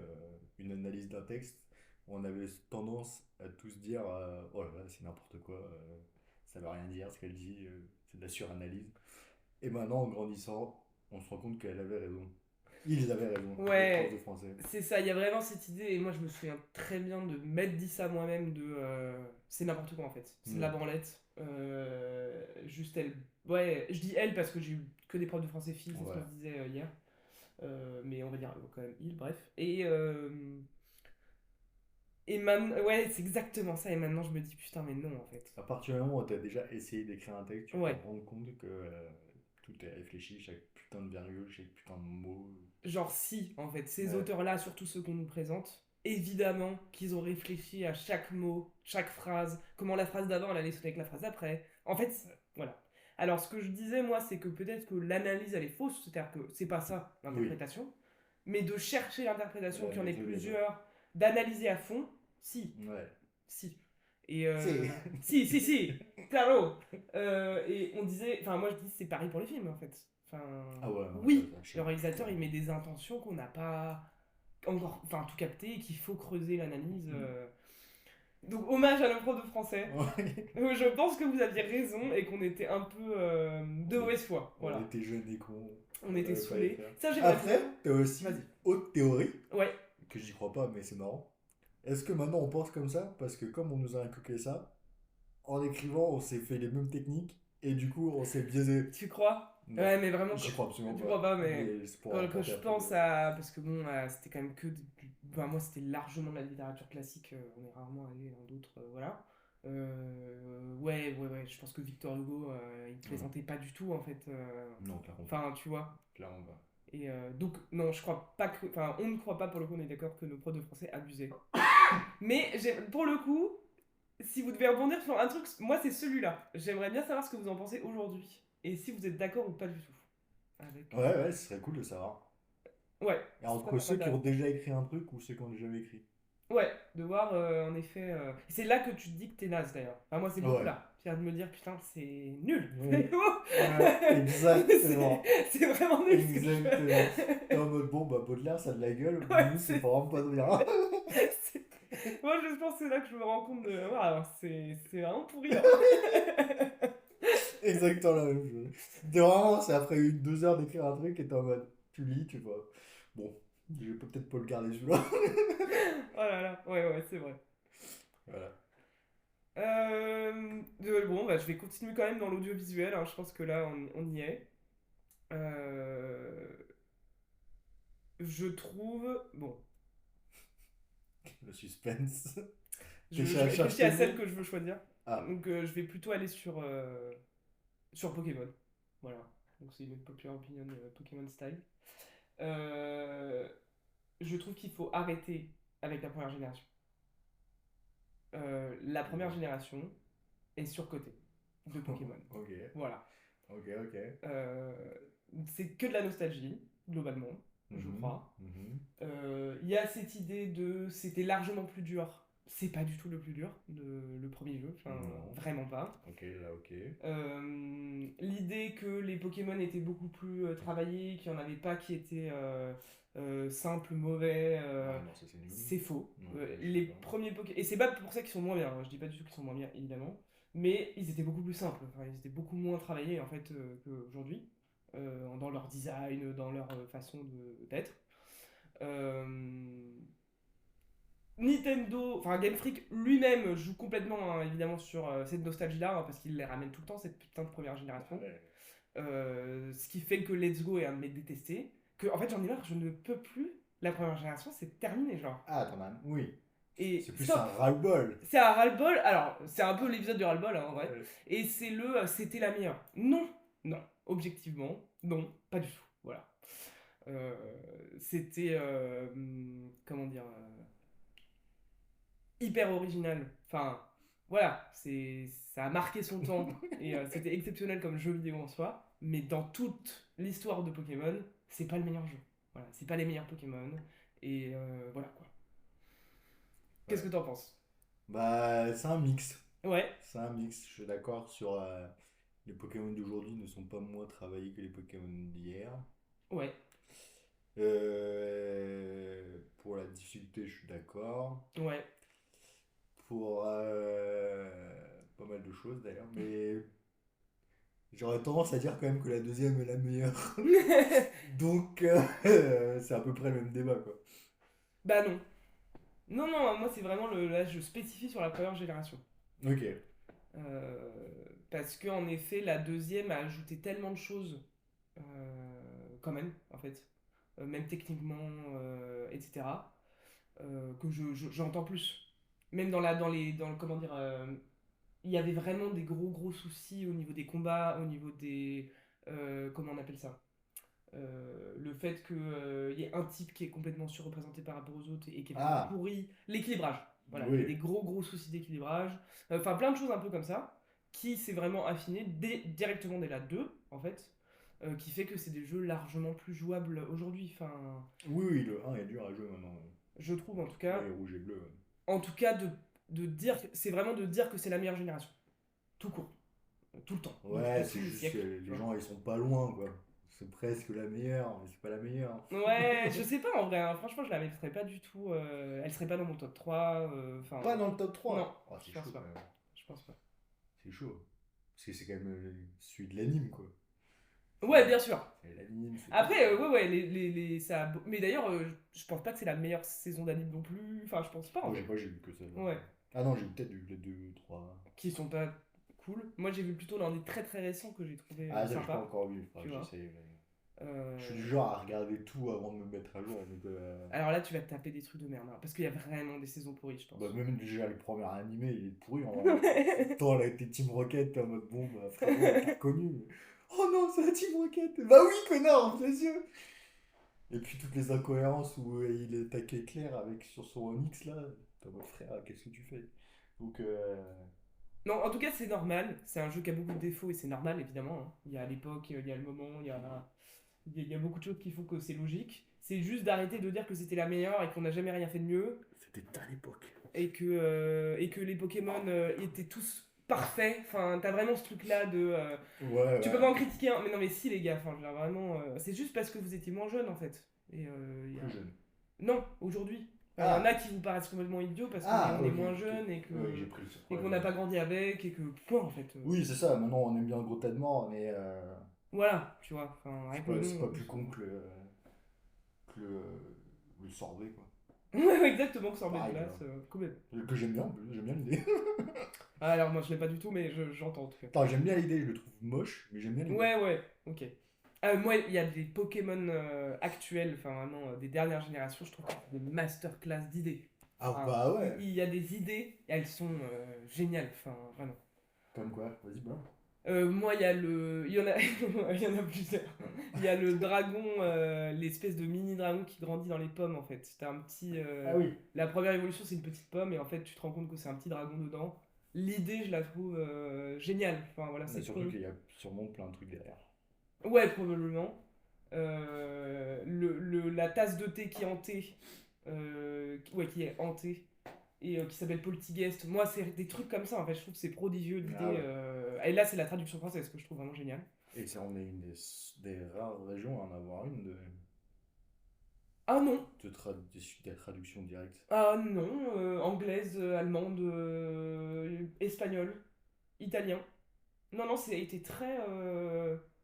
Speaker 2: une analyse d'un texte, on avait tendance à tous dire oh là là, c'est n'importe quoi, ça veut rien dire ce qu'elle dit, c'est de la suranalyse. Et maintenant, en grandissant, on se rend compte qu'elle avait raison. Ils avaient raison, les profs de
Speaker 1: ouais,
Speaker 2: français.
Speaker 1: c'est ça, il y a vraiment cette idée, et moi je me souviens très bien de m'être dit ça moi-même, de c'est n'importe quoi en fait, c'est de la
Speaker 2: Ouais.
Speaker 1: branlette. Juste elle. Ouais, je dis elle parce que j'ai eu que des profs de français filles, c'est ce qu'on
Speaker 2: Ouais.
Speaker 1: se disait hier. Mais on va dire quand même il, bref. Et maintenant, ouais, c'est exactement ça, et maintenant je me dis putain, mais non en fait.
Speaker 2: À partir du moment où tu as déjà essayé d'écrire un texte, tu peux te
Speaker 1: Ouais,
Speaker 2: rendre compte que tout est réfléchi, chaque putain de virgule, chaque putain de mot.
Speaker 1: genre si, en fait, ces
Speaker 2: Ouais.
Speaker 1: auteurs-là, surtout ceux qu'on nous présente, évidemment qu'ils ont réfléchi à chaque mot, chaque phrase, comment la phrase d'avant elle allait sonner avec la phrase d'après. En fait, voilà. Alors ce que je disais moi, c'est que peut-être que l'analyse elle est fausse, c'est-à-dire que c'est pas ça
Speaker 2: Oui.
Speaker 1: l'interprétation, mais de chercher l'interprétation,
Speaker 2: La
Speaker 1: qu'il y en ait
Speaker 2: méthode est bonne.
Speaker 1: plusieurs, d'analyser à fond, si,
Speaker 2: Ouais.
Speaker 1: si. Et
Speaker 2: C'est.
Speaker 1: si, claro. Et on disait, enfin moi je dis c'est pareil pour les films en fait. Enfin,
Speaker 2: Ah ouais, non,
Speaker 1: oui,
Speaker 2: je sais
Speaker 1: le
Speaker 2: pas.
Speaker 1: réalisateur il met des intentions qu'on n'a pas encore, enfin tout capté et qu'il faut creuser l'analyse. Donc hommage à nos profs de français.
Speaker 2: Ouais.
Speaker 1: Je pense que vous aviez raison et qu'on était un peu de
Speaker 2: On, est-
Speaker 1: mauvaise foi.
Speaker 2: on
Speaker 1: Voilà,
Speaker 2: était jeunes et cons,
Speaker 1: on
Speaker 2: on
Speaker 1: était
Speaker 2: n'avait pas les
Speaker 1: saoulés.
Speaker 2: faire.
Speaker 1: Ça j'aimerais bien.
Speaker 2: Après, t'as aussi
Speaker 1: Vas-y.
Speaker 2: autre théorie,
Speaker 1: Ouais.
Speaker 2: que j'y crois pas, mais c'est marrant. Est-ce que maintenant on pense comme ça? Parce que comme on nous a inculqué ça, en écrivant, on s'est fait les mêmes techniques et du coup, on s'est biaisé.
Speaker 1: Tu crois?
Speaker 2: Non,
Speaker 1: Ouais, mais vraiment,
Speaker 2: j'y crois absolument
Speaker 1: tu crois
Speaker 2: pas.
Speaker 1: pas, mais
Speaker 2: Mais c'est pour
Speaker 1: quand
Speaker 2: raconter
Speaker 1: je
Speaker 2: après.
Speaker 1: pense à. Parce que bon, c'était quand même que. Enfin, moi, c'était largement de la littérature classique, on est rarement allé dans d'autres. Voilà. Ouais, je pense que Victor Hugo, il
Speaker 2: Ouais.
Speaker 1: plaisantait pas du tout, en fait.
Speaker 2: Non, clairement pas.
Speaker 1: Enfin, tu vois.
Speaker 2: Clairement pas.
Speaker 1: Et donc, non, je crois pas que. Enfin, on ne croit pas, pour le coup, on est d'accord que nos profs de français abusaient. Mais pour le coup, si vous devez rebondir sur un truc, moi, c'est celui-là. J'aimerais bien savoir ce que vous en pensez aujourd'hui. Et si vous êtes d'accord ou pas du tout. Avec.
Speaker 2: Ouais, ouais, ce serait cool de savoir.
Speaker 1: Ouais,
Speaker 2: Et
Speaker 1: ça
Speaker 2: entre ceux qui ont
Speaker 1: m'intéresse.
Speaker 2: déjà écrit un truc ou ceux qui ont jamais écrit.
Speaker 1: Ouais, de voir en effet. C'est là que tu te dis que t'es naze d'ailleurs. Enfin, moi, c'est beaucoup
Speaker 2: Ouais.
Speaker 1: là. C'est à de me dire putain, c'est nul.
Speaker 2: Ouais. Ouais,
Speaker 1: c'est
Speaker 2: exactement.
Speaker 1: c'est vraiment nul ce que je
Speaker 2: Exactement. T'es
Speaker 1: fais.
Speaker 2: en mode bon, bah Baudelaire, ça a de la gueule.
Speaker 1: Ouais,
Speaker 2: Nous, c'est vraiment pas bien.
Speaker 1: Moi, je pense que c'est là que je me rends compte de. Voilà, c'est vraiment pourri. Hein.
Speaker 2: Exactement la même chose. T'es vraiment, c'est après 2 heures d'écrire un truc et t'es en mode, tu lis, tu vois. Bon, je vais peut-être pas le garder celui-là.
Speaker 1: Oh là là, ouais, c'est vrai.
Speaker 2: Voilà.
Speaker 1: Bon, bah, je vais continuer quand même dans l'audiovisuel. Hein. Je pense que là, on y est. Euh, je trouve. Bon,
Speaker 2: Le suspense.
Speaker 1: je vais
Speaker 2: Cherche
Speaker 1: réfléchir
Speaker 2: tes
Speaker 1: à celle
Speaker 2: mots.
Speaker 1: que je veux choisir.
Speaker 2: Ah.
Speaker 1: Donc, je vais plutôt aller sur Pokémon. Voilà. Donc, c'est une popular opinion Pokémon style. Euh, je trouve qu'il faut arrêter avec la première génération. La première génération est surcotée de Pokémon.
Speaker 2: Ok.
Speaker 1: Voilà.
Speaker 2: Ok.
Speaker 1: Euh, c'est que de la nostalgie, globalement, je
Speaker 2: Mhm,
Speaker 1: crois.
Speaker 2: mhm.
Speaker 1: Il y a cette idée de c'était largement plus dur. C'est pas du tout le plus dur, le premier jeu, enfin,
Speaker 2: Non.
Speaker 1: vraiment pas.
Speaker 2: Ok, là, ok.
Speaker 1: L'idée que les Pokémon étaient beaucoup plus travaillés, qu'il n'y en avait pas qui étaient simples, mauvais,
Speaker 2: Ouais, non, ça c'est nul.
Speaker 1: c'est faux.
Speaker 2: Non, ça, je
Speaker 1: Les
Speaker 2: suis d'accord.
Speaker 1: premiers Pokémon. Et c'est pas pour ça qu'ils sont moins bien, hein. Je dis pas du tout qu'ils sont moins bien, évidemment. Mais ils étaient beaucoup plus simples. Enfin, ils étaient beaucoup moins travaillés en fait qu'aujourd'hui. Dans leur design, dans leur façon d'être. Euh, Nintendo, enfin Game Freak lui-même joue complètement hein, évidemment sur cette nostalgie-là, hein, parce qu'il les ramène tout le temps, cette putain de première génération.
Speaker 2: Ouais.
Speaker 1: Ce qui fait que Let's Go est un de mes détestés. Que en fait j'en ai marre, je ne peux plus. La première génération, c'est terminé, genre.
Speaker 2: Ah, attends, man. Oui.
Speaker 1: Et
Speaker 2: C'est plus
Speaker 1: stop.
Speaker 2: un ras-le-bol.
Speaker 1: C'est un ras-le-bol. Alors, c'est un peu l'épisode du ras-le-bol, hein, en vrai.
Speaker 2: Ouais.
Speaker 1: Et c'est c'était la meilleure. Non, objectivement, non, pas du tout. Voilà. Euh, C'était, comment dire, hyper original. Enfin, voilà, ça a marqué son temps et c'était exceptionnel comme jeu vidéo en soi. Mais dans toute l'histoire de Pokémon, c'est pas le meilleur jeu. Voilà, c'est pas les meilleurs Pokémon. Et voilà quoi. Qu'est-ce
Speaker 2: Ouais.
Speaker 1: que t'en penses?
Speaker 2: Bah, c'est un mix.
Speaker 1: Ouais,
Speaker 2: C'est un mix. Je suis d'accord sur les Pokémon d'aujourd'hui ne sont pas moins travaillés que les Pokémon d'hier.
Speaker 1: ouais,
Speaker 2: Pour la difficulté, je suis d'accord.
Speaker 1: ouais.
Speaker 2: Pour pas mal de choses d'ailleurs, mais j'aurais tendance à dire quand même que la deuxième est la meilleure. Donc, c'est à peu près le même débat, quoi.
Speaker 1: Bah non. Non, non, moi c'est vraiment là je spécifie sur la première génération.
Speaker 2: Ok.
Speaker 1: Parce que en effet, la deuxième a ajouté tellement de choses, quand même, en fait, même techniquement, etc., que j'entends plus. Même dans le, comment dire, il y avait vraiment des gros soucis au niveau des combats, au niveau des, comment on appelle ça? Le fait qu'il y ait un type qui est complètement surreprésenté par rapport aux autres et qui est vraiment
Speaker 2: Ah,
Speaker 1: pourri, l'équilibrage. Voilà, il y a des
Speaker 2: oui.
Speaker 1: gros soucis d'équilibrage. Enfin, plein de choses un peu comme ça, qui s'est vraiment affiné directement dès la 2 en fait, qui fait que c'est des jeux largement plus jouables aujourd'hui. Enfin,
Speaker 2: Oui, oui, le un est dur à jouer maintenant.
Speaker 1: je trouve en tout
Speaker 2: Ouais,
Speaker 1: cas,
Speaker 2: rouge et bleu.
Speaker 1: de dire, c'est vraiment de dire que c'est la meilleure génération. Tout court, tout le temps, de
Speaker 2: Ouais,
Speaker 1: tous
Speaker 2: c'est
Speaker 1: les
Speaker 2: juste que
Speaker 1: siècles. Tu
Speaker 2: les
Speaker 1: vois.
Speaker 2: gens ils sont pas loin, quoi. C'est presque la meilleure, mais c'est pas la meilleure.
Speaker 1: Ouais, je sais pas en vrai, hein. Franchement, je la mettrais pas du tout. Elle serait pas dans mon top 3. Enfin,
Speaker 2: Pas dans le top
Speaker 1: non,
Speaker 2: 3. Oh,
Speaker 1: je
Speaker 2: c'est
Speaker 1: pense
Speaker 2: chaud quand
Speaker 1: pas.
Speaker 2: même.
Speaker 1: Je pense pas.
Speaker 2: C'est chaud. Parce que c'est quand même celui de l'anime, quoi.
Speaker 1: Ouais,
Speaker 2: C'est
Speaker 1: bien sûr.
Speaker 2: c'est l'anime, c'est top,
Speaker 1: Après,
Speaker 2: quoi.
Speaker 1: ouais, ça. Mais d'ailleurs, je pense pas que c'est la meilleure saison d'anime non plus. Enfin, je pense pas en
Speaker 2: Moi,
Speaker 1: vrai.
Speaker 2: j'ai vu que ça.
Speaker 1: Ouais,
Speaker 2: Ah non, j'ai peut-être vu les 2, 3.
Speaker 1: qui sont pas cool. Moi, j'ai vu plutôt l'un des très récents que j'ai trouvé
Speaker 2: Ah, ça, j'ai pas
Speaker 1: sympa.
Speaker 2: encore vu. Faudra
Speaker 1: Tu
Speaker 2: que
Speaker 1: vois.
Speaker 2: j'essaye. Je suis
Speaker 1: Euh,
Speaker 2: du genre à regarder tout avant de me mettre à jour. Donc,
Speaker 1: Alors là, tu vas te taper des trucs de merde, hein, parce qu'il y a vraiment des saisons pourries, je
Speaker 2: bah,
Speaker 1: pense.
Speaker 2: même déjà le premier animé, il est pourri en vrai. Tant là, avec tes Team Rocket, t'es en mode bon, bah, frérot, t'as reconnu. Oh non, c'est la Team Rocket. Bah oui, connard, les yeux. Et puis toutes les incohérences où il est taqué clair avec sur son Onyx là. T'es en mode frère, qu'est-ce que tu fais? Donc,
Speaker 1: Non, en tout cas, c'est normal. C'est un jeu qui a beaucoup de défauts et c'est normal, évidemment, hein. Il y a l'époque, il y a le moment, il y a beaucoup de choses qui font que c'est logique. C'est juste d'arrêter de dire que c'était la meilleure et qu'on n'a jamais rien fait de mieux
Speaker 2: c'était à l'époque.
Speaker 1: et que les Pokémon étaient tous parfaits. Enfin, t'as vraiment ce truc-là de.
Speaker 2: Ouais,
Speaker 1: Tu peux
Speaker 2: ouais.
Speaker 1: pas en critiquer un, mais non, mais si, les gars, enfin, je veux dire, vraiment. C'est juste parce que vous étiez moins jeune en fait. Et
Speaker 2: Plus jeune.
Speaker 1: non, aujourd'hui. Enfin, il y en a
Speaker 2: Ah!
Speaker 1: qui vous paraissent complètement idiots parce qu'on
Speaker 2: Ah,
Speaker 1: on est
Speaker 2: ok,
Speaker 1: moins
Speaker 2: ok.
Speaker 1: jeune
Speaker 2: Oui, j'ai pris ce
Speaker 1: et qu'on
Speaker 2: problème.
Speaker 1: n'a pas grandi avec et que point en fait.
Speaker 2: Oui, c'est ça, maintenant on aime bien le gros tas de morts, mais
Speaker 1: Voilà, tu vois. Enfin, avec le
Speaker 2: c'est
Speaker 1: nom
Speaker 2: pas
Speaker 1: en
Speaker 2: plus
Speaker 1: plus.
Speaker 2: con que le sorbet, quoi.
Speaker 1: Ouais, exactement, que ça en met de
Speaker 2: Pareil,
Speaker 1: glace. Complètement.
Speaker 2: que j'aime bien, en plus, j'aime bien l'idée.
Speaker 1: Ah, alors, moi, je l'ai pas du tout, mais j'entends en tout cas.
Speaker 2: Attends, j'aime bien l'idée, je le trouve moche, mais j'aime bien l'idée.
Speaker 1: Ouais, ok. Moi, il y a des Pokémon actuels, enfin vraiment des dernières générations, je trouve que c'est des masterclass d'idées.
Speaker 2: Ah
Speaker 1: Enfin,
Speaker 2: bah ouais.
Speaker 1: il y a des idées, et elles sont géniales, enfin vraiment.
Speaker 2: Comme quoi, vas-y, bah.
Speaker 1: Moi, il y a le. Il y en a, il y en a plusieurs. Il y a le dragon, l'espèce de mini dragon qui grandit dans les pommes en fait. T'as un petit.
Speaker 2: Ah oui.
Speaker 1: La première évolution, c'est une petite pomme, et en fait, tu te rends compte que c'est un petit dragon dedans. L'idée, je la trouve géniale. Enfin voilà,
Speaker 2: Mais
Speaker 1: c'est
Speaker 2: surtout
Speaker 1: con.
Speaker 2: qu'il y a sûrement plein de trucs derrière.
Speaker 1: Ouais, probablement. La tasse de thé qui est hantée, ouais, qui est hantée, et qui s'appelle Poltergeist. Moi, c'est des trucs comme ça, en fait, je trouve que c'est prodigieux
Speaker 2: Ah
Speaker 1: l'idée.
Speaker 2: ouais.
Speaker 1: Et là, c'est la traduction française que je trouve vraiment géniale.
Speaker 2: Et ça, on est une des rares régions à en avoir une
Speaker 1: Ah non,
Speaker 2: des traductions directes.
Speaker 1: ah non, anglaise, allemande, espagnole, italien. Non, non, c'est été très.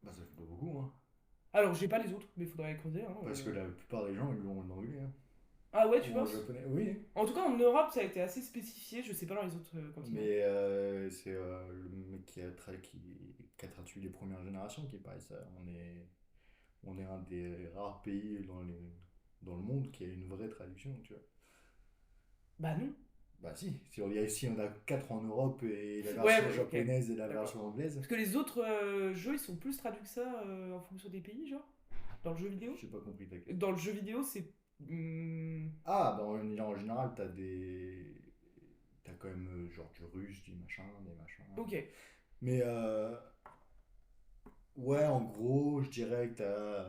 Speaker 2: Bah ça fait pas beaucoup, hein.
Speaker 1: Alors, j'ai pas les autres, mais il faudrait creuser, hein.
Speaker 2: Parce que la plupart des gens, ils l'ont en anglais, hein.
Speaker 1: Ah ouais, tu
Speaker 2: Ou en
Speaker 1: penses?
Speaker 2: japonais, oui.
Speaker 1: En tout cas, en Europe, ça a été assez spécifié, je sais pas dans les autres continents.
Speaker 2: Mais c'est le mec qui a traduit les premières générations qui paraît ça. On est un des rares pays dans le monde qui a une vraie traduction, tu vois.
Speaker 1: Bah non.
Speaker 2: Bah si, si on, ici on a 4 en Europe et la
Speaker 1: Ouais,
Speaker 2: version
Speaker 1: ouais, ok.
Speaker 2: japonaise et la
Speaker 1: D'accord.
Speaker 2: version anglaise.
Speaker 1: Parce que les autres jeux, ils sont plus traduits que ça en fonction des pays, genre? Dans le jeu vidéo?
Speaker 2: J'ai pas compris ta question.
Speaker 1: Dans le jeu vidéo, c'est...
Speaker 2: Ah, bah en général, t'as quand même genre du russe, du machin, des machins.
Speaker 1: Ok.
Speaker 2: Mais ouais, en gros, je dirais que t'as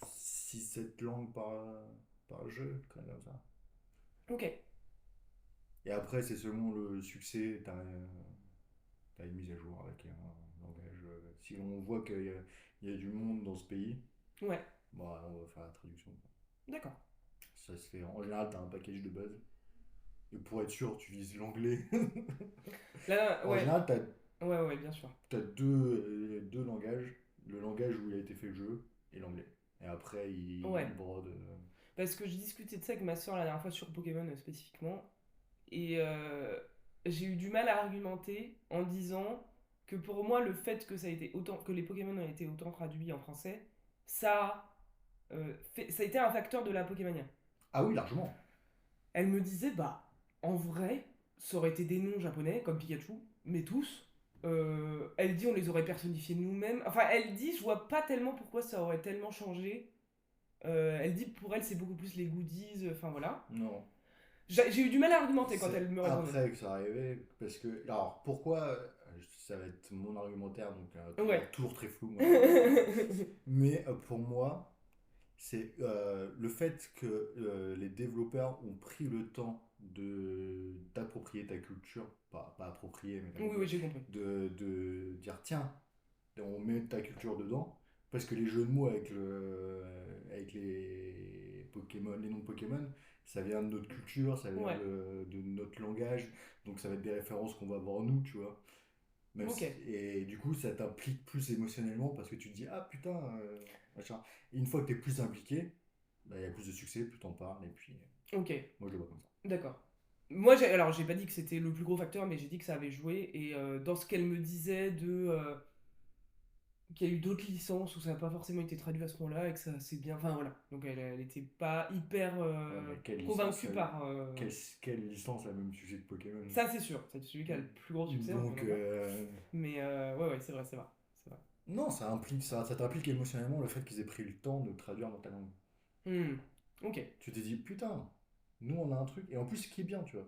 Speaker 2: 6-7 langues par jeu, quand même comme ça.
Speaker 1: Ok.
Speaker 2: Et après, c'est selon le succès, t'as une mise à jour avec un langage. Si on voit qu'il y a du monde dans ce pays,
Speaker 1: Ouais.
Speaker 2: bah, on va faire la traduction.
Speaker 1: D'accord.
Speaker 2: Ça se fait. En général, t'as un package de base. Et pour être sûr, tu utilises l'anglais.
Speaker 1: Là,
Speaker 2: En
Speaker 1: ouais.
Speaker 2: général,
Speaker 1: Ouais, bien sûr.
Speaker 2: t'as deux langages. Le langage où il a été fait le jeu et l'anglais. Et après,
Speaker 1: Ouais.
Speaker 2: il brode.
Speaker 1: Parce que j'ai discuté de ça avec ma soeur la dernière fois sur Pokémon spécifiquement. Et j'ai eu du mal à argumenter en disant que pour moi, le fait que ça a été autant, que les Pokémon ont été autant traduits en français, ça a été un facteur de la Pokémania.
Speaker 2: Ah oui, largement.
Speaker 1: Elle me disait, bah, en vrai, ça aurait été des noms japonais, comme Pikachu, mais tous. Elle dit, on les aurait personnifiés nous-mêmes. Enfin, elle dit, je vois pas tellement pourquoi ça aurait tellement changé. Elle dit, pour elle, c'est beaucoup plus les goodies, enfin voilà.
Speaker 2: Non.
Speaker 1: J'ai eu du mal à argumenter quand
Speaker 2: C'est
Speaker 1: elle me répondait.
Speaker 2: après que ça arrivait. Parce que. Alors, pourquoi ça va être mon argumentaire, donc
Speaker 1: Ouais.
Speaker 2: toujours très flou, moi. Mais pour moi, c'est le fait que les développeurs ont pris le temps d'approprier ta culture, pas approprier, mais
Speaker 1: Oui, j'ai compris.
Speaker 2: de dire tiens, on met ta culture dedans, parce que les jeux de mots avec les Pokémon, les noms de Pokémon, ça vient de notre culture, ça vient
Speaker 1: Ouais,
Speaker 2: de notre langage, donc ça va être des références qu'on va avoir nous, tu vois.
Speaker 1: ok,
Speaker 2: Et du coup, ça t'implique plus émotionnellement parce que tu te dis, ah putain, machin. Et une fois que t'es plus impliqué, bah, il y a plus de succès, plus t'en parles, et puis
Speaker 1: ok,
Speaker 2: moi je le vois comme ça.
Speaker 1: d'accord. Moi, alors j'ai pas dit que c'était le plus gros facteur, mais j'ai dit que ça avait joué. Et dans ce qu'elle me disait qu'il y a eu d'autres licences où ça n'a pas forcément été traduit à ce moment-là et que ça c'est bien. Enfin voilà. Donc elle était pas hyper
Speaker 2: Ouais, mais
Speaker 1: convaincue par.
Speaker 2: quelle licence a le même sujet que Pokémon?
Speaker 1: Ça c'est sûr, c'est celui qui a le plus gros succès, on est
Speaker 2: Donc,
Speaker 1: d'accord. Mais ouais, c'est vrai, c'est vrai. C'est vrai.
Speaker 2: non, ça t'implique émotionnellement le fait qu'ils aient pris le temps de traduire dans ta langue.
Speaker 1: Hmm, ok.
Speaker 2: Tu t'es dit, putain, nous on a un truc. Et en plus, ce qui est bien, tu vois,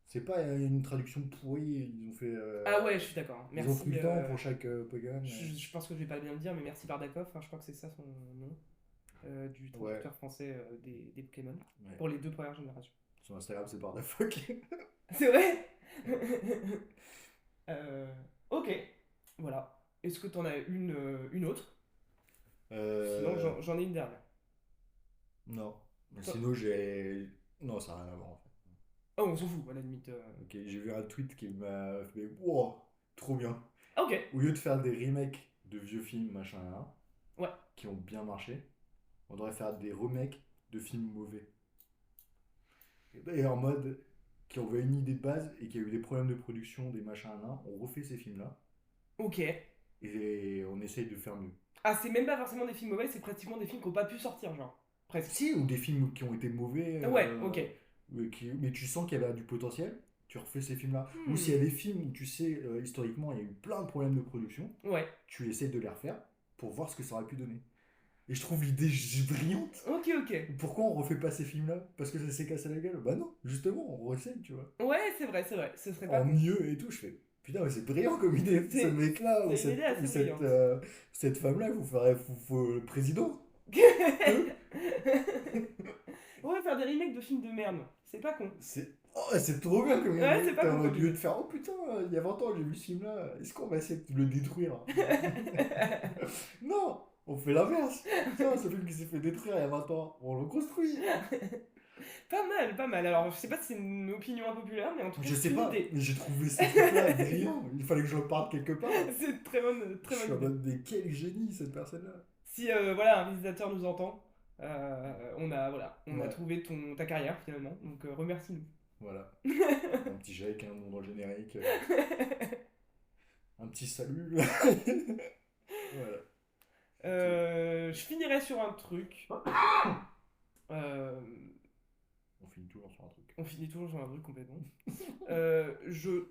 Speaker 2: c'est pas une traduction pourrie,
Speaker 1: Ah ouais, je suis d'accord.
Speaker 2: ils ont pris
Speaker 1: Merci.
Speaker 2: le temps pour chaque Pokémon.
Speaker 1: Je pense que je vais pas bien le dire, mais merci Bardakov, hein, je crois que c'est ça son nom, du
Speaker 2: Ouais,
Speaker 1: traducteur français des Pokémon,
Speaker 2: ouais.
Speaker 1: pour les deux premières générations.
Speaker 2: Sur Instagram, c'est Bardafoc.
Speaker 1: C'est vrai. Euh, ok, voilà. Est-ce que t'en as une autre? Sinon,
Speaker 2: Euh,
Speaker 1: j'en ai une dernière.
Speaker 2: non. Mais
Speaker 1: Toi-
Speaker 2: sinon, j'ai. Non, ça n'a rien à voir en fait.
Speaker 1: Oh, on s'en fout, à la limite.
Speaker 2: Ok, j'ai vu un tweet qui m'a fait wow, trop bien.
Speaker 1: Ah, ok,
Speaker 2: Au lieu de faire des remakes de vieux films, machin, là,
Speaker 1: ouais,
Speaker 2: qui ont bien marché, on devrait faire des remakes de films mauvais. Et en mode, qui ont une idée de base et qui a eu des problèmes de production, des machins, là, on refait ces films-là
Speaker 1: ok.
Speaker 2: et on essaye de faire mieux.
Speaker 1: Ah, c'est même pas forcément des films mauvais, c'est pratiquement des films qui ont pas pu sortir, genre. Presque.
Speaker 2: Si, ou des films qui ont été mauvais,
Speaker 1: Ouais, ok.
Speaker 2: mais tu sens qu'il y avait du potentiel, tu refais ces films-là. Ou s'il y a
Speaker 1: Hmm,
Speaker 2: des films où tu sais, historiquement, il y a eu plein de problèmes de production,
Speaker 1: ouais,
Speaker 2: tu essayes de les refaire pour voir ce que ça aurait pu donner. Et je trouve l'idée brillante.
Speaker 1: ok.
Speaker 2: Pourquoi on refait pas ces films-là? Parce que ça s'est cassé la gueule? Bah non, justement, on réessaye, tu vois.
Speaker 1: Ouais, c'est vrai, ce serait pas
Speaker 2: En
Speaker 1: con.
Speaker 2: mieux et tout, je fais. Putain, mais c'est brillant comme idée. Ce
Speaker 1: C'est
Speaker 2: mec-là, ou
Speaker 1: c'est une idée assez brillante.
Speaker 2: cette femme-là, faut le président. Eux,
Speaker 1: Ouais, faire des remakes de films de merde, c'est pas con.
Speaker 2: c'est trop bien comme
Speaker 1: Ouais,
Speaker 2: idée.
Speaker 1: c'est pas
Speaker 2: T'es
Speaker 1: con
Speaker 2: en mode
Speaker 1: comme
Speaker 2: lieu
Speaker 1: idée.
Speaker 2: de faire, oh putain, il y a 20 ans, j'ai vu ce film-là. Est-ce qu'on va essayer de le détruire? Non, on fait l'inverse. Tiens, ce film qui s'est fait détruire il y a 20 ans, on le construit.
Speaker 1: Pas mal, pas mal. Alors, je sais pas si c'est une opinion impopulaire, mais en tout cas,
Speaker 2: Je
Speaker 1: c'est
Speaker 2: sais
Speaker 1: une
Speaker 2: pas,
Speaker 1: idée.
Speaker 2: mais j'ai trouvé ce truc-là brillant. Il fallait que je le parle quelque part.
Speaker 1: C'est une
Speaker 2: Je
Speaker 1: très
Speaker 2: suis
Speaker 1: bonne
Speaker 2: en
Speaker 1: idée.
Speaker 2: mode, mais quel génie cette personne-là.
Speaker 1: Si voilà, un réalisateur nous entend, on a
Speaker 2: Ouais,
Speaker 1: trouvé ta carrière finalement, donc remercie-nous.
Speaker 2: voilà. Un petit Jake, un nom dans le générique. Un petit salut. Voilà.
Speaker 1: Je finirai sur un truc. Euh,
Speaker 2: On finit toujours sur un truc.
Speaker 1: on finit toujours sur un truc complètement. Je.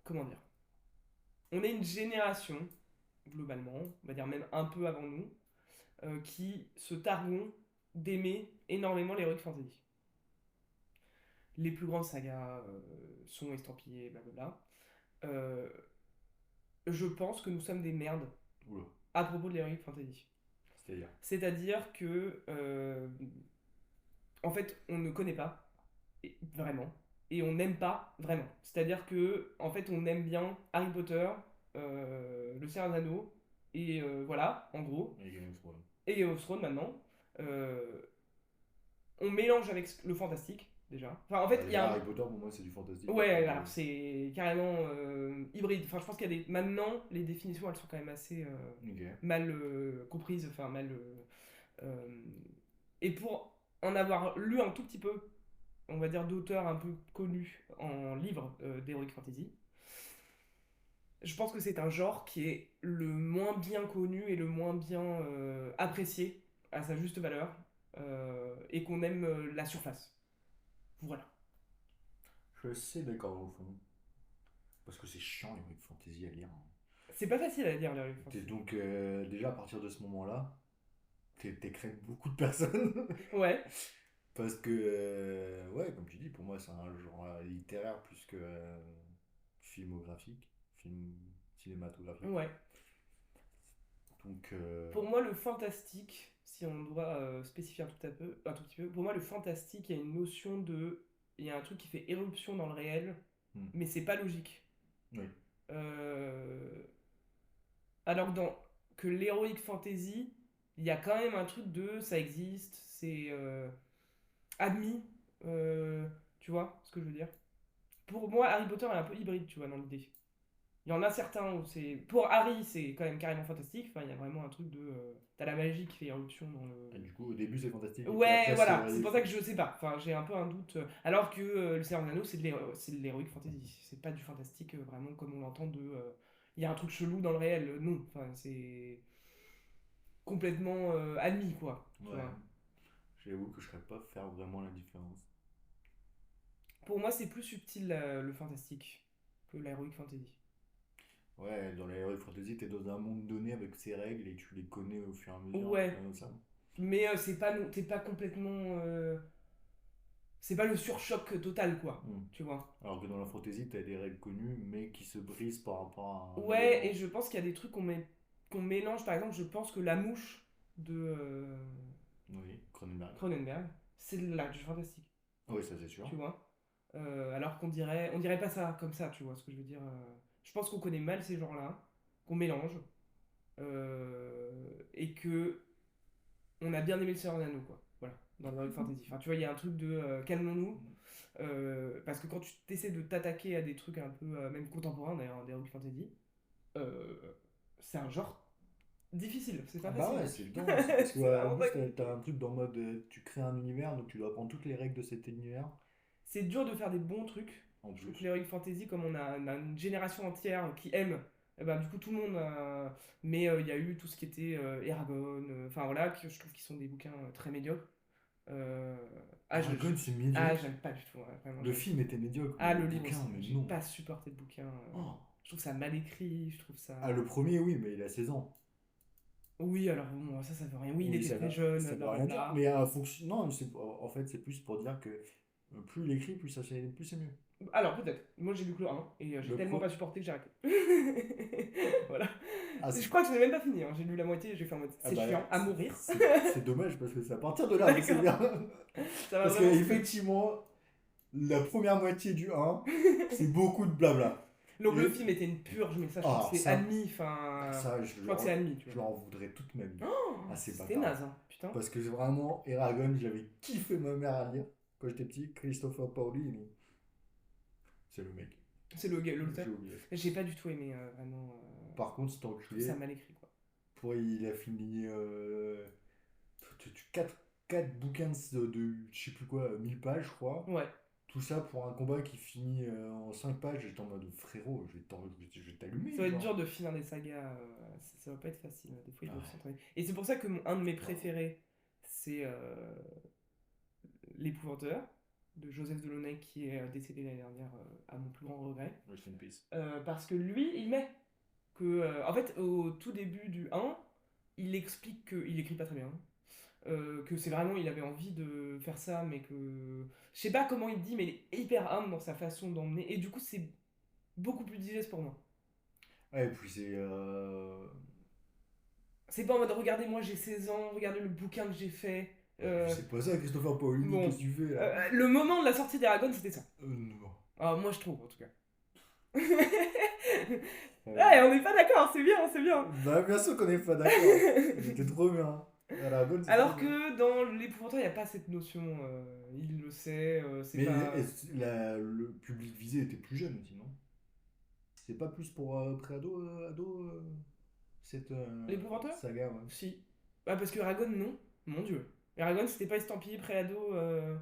Speaker 1: Comment dire? On est une génération, globalement, on va dire même un peu avant nous, qui se targuent d'aimer énormément l'Heroic Fantasy. Les plus grandes sagas sont estampillées, blablabla. Euh, je pense que nous sommes des merdes
Speaker 2: Oula,
Speaker 1: à propos de l'Heroic Fantasy.
Speaker 2: c'est-à-dire.
Speaker 1: C'est-à-dire que, en fait, on ne connaît pas vraiment et on n'aime pas vraiment. C'est-à-dire que, en fait, on aime bien Harry Potter, Le Seigneur des Anneaux et voilà, en gros,
Speaker 2: Et Game of Thrones.
Speaker 1: et Game of Thrones maintenant. Euh, on mélange avec le fantastique déjà. Enfin, en fait,
Speaker 2: Bah,
Speaker 1: il y
Speaker 2: déjà,
Speaker 1: a
Speaker 2: Harry Potter, pour moi, c'est du fantastique.
Speaker 1: Ouais,
Speaker 2: Donc,
Speaker 1: alors c'est carrément hybride. Enfin, je pense qu'il y a des. Maintenant, les définitions, elles sont quand même assez
Speaker 2: ok.
Speaker 1: mal comprises, enfin mal. Euh, Et pour en avoir lu un tout petit peu, on va dire d'auteurs un peu connus en livre d'Heroic Fantasy, je pense que c'est un genre qui est le moins bien connu et le moins bien apprécié à sa juste valeur et qu'on aime la surface. Voilà.
Speaker 2: Je suis assez d'accord au fond. Parce que c'est chiant, les mecs fantasy à lire.
Speaker 1: C'est pas facile à dire l'Heroic Fantasy.
Speaker 2: Donc, déjà, à partir de ce moment-là, t'écrèmes beaucoup de personnes.
Speaker 1: Ouais,
Speaker 2: Parce que, ouais, comme tu dis, pour moi, c'est un genre littéraire plus que filmographique, film cinématographique.
Speaker 1: ouais.
Speaker 2: Donc,
Speaker 1: Pour moi, le fantastique, si on doit spécifier un tout petit peu, pour moi, le fantastique, il y a une notion de. Il y a un truc qui fait éruption dans le réel,
Speaker 2: hmm,
Speaker 1: mais c'est pas logique.
Speaker 2: oui,
Speaker 1: Euh, alors que l'heroic fantasy, il y a quand même un truc de ça existe, c'est admis, tu vois ce que je veux dire. Pour moi, Harry Potter est un peu hybride, tu vois, dans l'idée. Il y en a certains où c'est. Pour Harry, c'est quand même carrément fantastique. Enfin, il y a vraiment un truc de. T'as la magie qui fait éruption dans le.
Speaker 2: et du coup, au début, c'est fantastique, et puis
Speaker 1: Ouais,
Speaker 2: après,
Speaker 1: voilà, c'est pour ça que je sais pas. Enfin, j'ai un peu un doute. Alors que le Seigneur des Anneaux, c'est de l'heroic fantasy. C'est pas du fantastique vraiment comme on l'entend de. Il y a un truc chelou dans le réel. Non, enfin, c'est complètement admis, quoi. Tu
Speaker 2: Ouais,
Speaker 1: vois.
Speaker 2: j'avoue que je ne saurais pas faire vraiment la différence.
Speaker 1: Pour moi, c'est plus subtil le fantastique que l'heroic fantasy.
Speaker 2: Ouais, dans les Heroic Fantasy, t'es dans un monde donné avec ses règles et tu les connais au fur et à mesure,
Speaker 1: Ouais,
Speaker 2: comme ça.
Speaker 1: mais c'est pas, t'es pas complètement. C'est pas le surchoc total, quoi.
Speaker 2: Hmm.
Speaker 1: Tu vois.
Speaker 2: Alors que dans la fantasy, t'as des règles connues, mais qui se brisent par rapport à un
Speaker 1: Ouais, et
Speaker 2: événement.
Speaker 1: je pense qu'il y a des trucs qu'on mélange. Par exemple, je pense que la mouche de
Speaker 2: Oui, Cronenberg.
Speaker 1: Cronenberg, c'est de la du fantastique,
Speaker 2: Oui, ça c'est sûr.
Speaker 1: tu vois. Alors on dirait pas ça comme ça, tu vois ce que je veux dire. Je pense qu'on connaît mal ces genres-là, qu'on mélange, et que on a bien aimé le Seigneur des Anneaux, quoi. Voilà, dans le Dark Fantasy. Enfin, tu vois, il y a un truc de calmons-nous. Parce que quand tu essaies de t'attaquer à des trucs un peu, même contemporains d'ailleurs, des Heroic Fantasy, euh, c'est un genre difficile, c'est pas
Speaker 2: Ah bah
Speaker 1: facile,
Speaker 2: ouais,
Speaker 1: mec.
Speaker 2: c'est évident. C'est parce que
Speaker 1: C'est
Speaker 2: en
Speaker 1: vraiment
Speaker 2: plus,
Speaker 1: pas
Speaker 2: t'as
Speaker 1: compliqué.
Speaker 2: un truc dans le mode tu crées un univers, donc tu dois apprendre toutes les règles de cet univers.
Speaker 1: C'est dur de faire des bons trucs.
Speaker 2: En
Speaker 1: Je trouve que
Speaker 2: plus.
Speaker 1: l'Heroic Fantasy, comme on a une génération entière qui aime, eh ben, du coup tout le monde. Mais il y a eu tout ce qui était Eragon, enfin voilà, je trouve qu'ils sont des bouquins très médiocres. Euh, ah,
Speaker 2: Aragon, c'est
Speaker 1: ah,
Speaker 2: médiocre.
Speaker 1: j'aime pas du tout, ouais, vraiment,
Speaker 2: Le
Speaker 1: j'aime.
Speaker 2: film était médiocre, mais
Speaker 1: Ah,
Speaker 2: le
Speaker 1: le livre
Speaker 2: bouquin,
Speaker 1: aussi,
Speaker 2: mais
Speaker 1: j'ai
Speaker 2: non.
Speaker 1: pas supporté le bouquin.
Speaker 2: Oh.
Speaker 1: Je trouve ça mal écrit, je trouve
Speaker 2: Ah,
Speaker 1: ça.
Speaker 2: le premier, oui, mais il a 16 ans.
Speaker 1: Oui, alors bon, ça veut rien. Oui, il
Speaker 2: Oui,
Speaker 1: était très jeune,
Speaker 2: ça veut rien dire.
Speaker 1: blablabla.
Speaker 2: Mais non, en fait, c'est plus pour dire que plus il écrit, plus c'est mieux.
Speaker 1: Alors peut-être, moi j'ai lu que le 1 et j'ai
Speaker 2: Le
Speaker 1: tellement pas
Speaker 2: pro.
Speaker 1: supporté que j'ai arrêté. Voilà.
Speaker 2: Ah,
Speaker 1: Je crois que je n'ai même pas fini, hein. J'ai lu la moitié et j'ai fait en mode
Speaker 2: ah
Speaker 1: c'est
Speaker 2: bah,
Speaker 1: chiant, à mourir.
Speaker 2: c'est dommage parce que c'est à partir de là que c'est
Speaker 1: D'accord,
Speaker 2: bien.
Speaker 1: ça m'a
Speaker 2: Parce que
Speaker 1: vraiment saoulé.
Speaker 2: effectivement, la première moitié du un c'est beaucoup de blabla.
Speaker 1: Donc le
Speaker 2: Et
Speaker 1: film était une purge, mais ça je trouve que
Speaker 2: alors
Speaker 1: c'est
Speaker 2: ça,
Speaker 1: admis, enfin.
Speaker 2: ça
Speaker 1: Je crois que c'est admis, tu
Speaker 2: je
Speaker 1: vois.
Speaker 2: leur en voudrais toute ma vie
Speaker 1: Oh,
Speaker 2: à ces
Speaker 1: c'était
Speaker 2: bâtards.
Speaker 1: naze, hein, putain.
Speaker 2: Parce que vraiment, Eragon, j'avais kiffé ma mère à lire quand j'étais petit. Christopher Paoli, c'est le mec.
Speaker 1: C'est l'auteur.
Speaker 2: J'ai oublié.
Speaker 1: J'ai pas du tout aimé, vraiment.
Speaker 2: Par contre, cet
Speaker 1: Je trouve ça
Speaker 2: enculé,
Speaker 1: mal écrit, quoi.
Speaker 2: il a fini 4 bouquins je sais plus quoi, 1000 pages, je crois.
Speaker 1: Ouais.
Speaker 2: Tout ça pour un combat qui finit en 5 pages. J'étais en mode frérot, je vais
Speaker 1: Ça
Speaker 2: t'allumer,
Speaker 1: va être
Speaker 2: genre.
Speaker 1: dur de finir des sagas, ça va pas être facile. Des fois, ils
Speaker 2: Ah
Speaker 1: doivent
Speaker 2: ouais,
Speaker 1: s'entraîner. Et c'est pour ça que un de mes
Speaker 2: putain.
Speaker 1: préférés, c'est L'Épouvanteur de Joseph Delaunay qui est décédé l'année dernière à mon plus grand regret.
Speaker 2: Rest in peace.
Speaker 1: Parce que lui, il met que. En fait, au tout début du 1, il explique qu'il écrit pas très bien. Que c'est vraiment, il avait envie de faire ça, mais que. Je sais pas comment il dit, mais il est hyper humble dans sa façon d'emmener. Et du coup, c'est beaucoup plus digeste pour moi.
Speaker 2: Ouais, et puis c'est.
Speaker 1: C'est pas en mode regardez, moi j'ai 16 ans, regardez le bouquin que j'ai fait.
Speaker 2: Et puis c'est pas ça, Christopher Paolini,
Speaker 1: Bon.
Speaker 2: qu'est-ce que tu fais là?
Speaker 1: Le moment de la sortie d'Aragon, c'était ça.
Speaker 2: Non.
Speaker 1: Ah, moi je trouve, en tout cas.
Speaker 2: Euh,
Speaker 1: Ouais, on n'est pas d'accord, c'est bien, c'est bien.
Speaker 2: Bah, bien sûr qu'on est pas d'accord. C'était trop bien. Aragon, c'est trop
Speaker 1: Alors
Speaker 2: bien.
Speaker 1: que dans l'épouvantail, il n'y a pas cette notion. Il le sait, c'est
Speaker 2: Mais
Speaker 1: pas.
Speaker 2: le public visé était plus jeune aussi, non? C'est pas plus pour pré-ado, ado, cette
Speaker 1: L'épouvantail?
Speaker 2: saga, ouais.
Speaker 1: Si. Bah, parce que Aragon, non. Mon dieu. Aragon, c'était pas estampillé préado.
Speaker 2: Bah,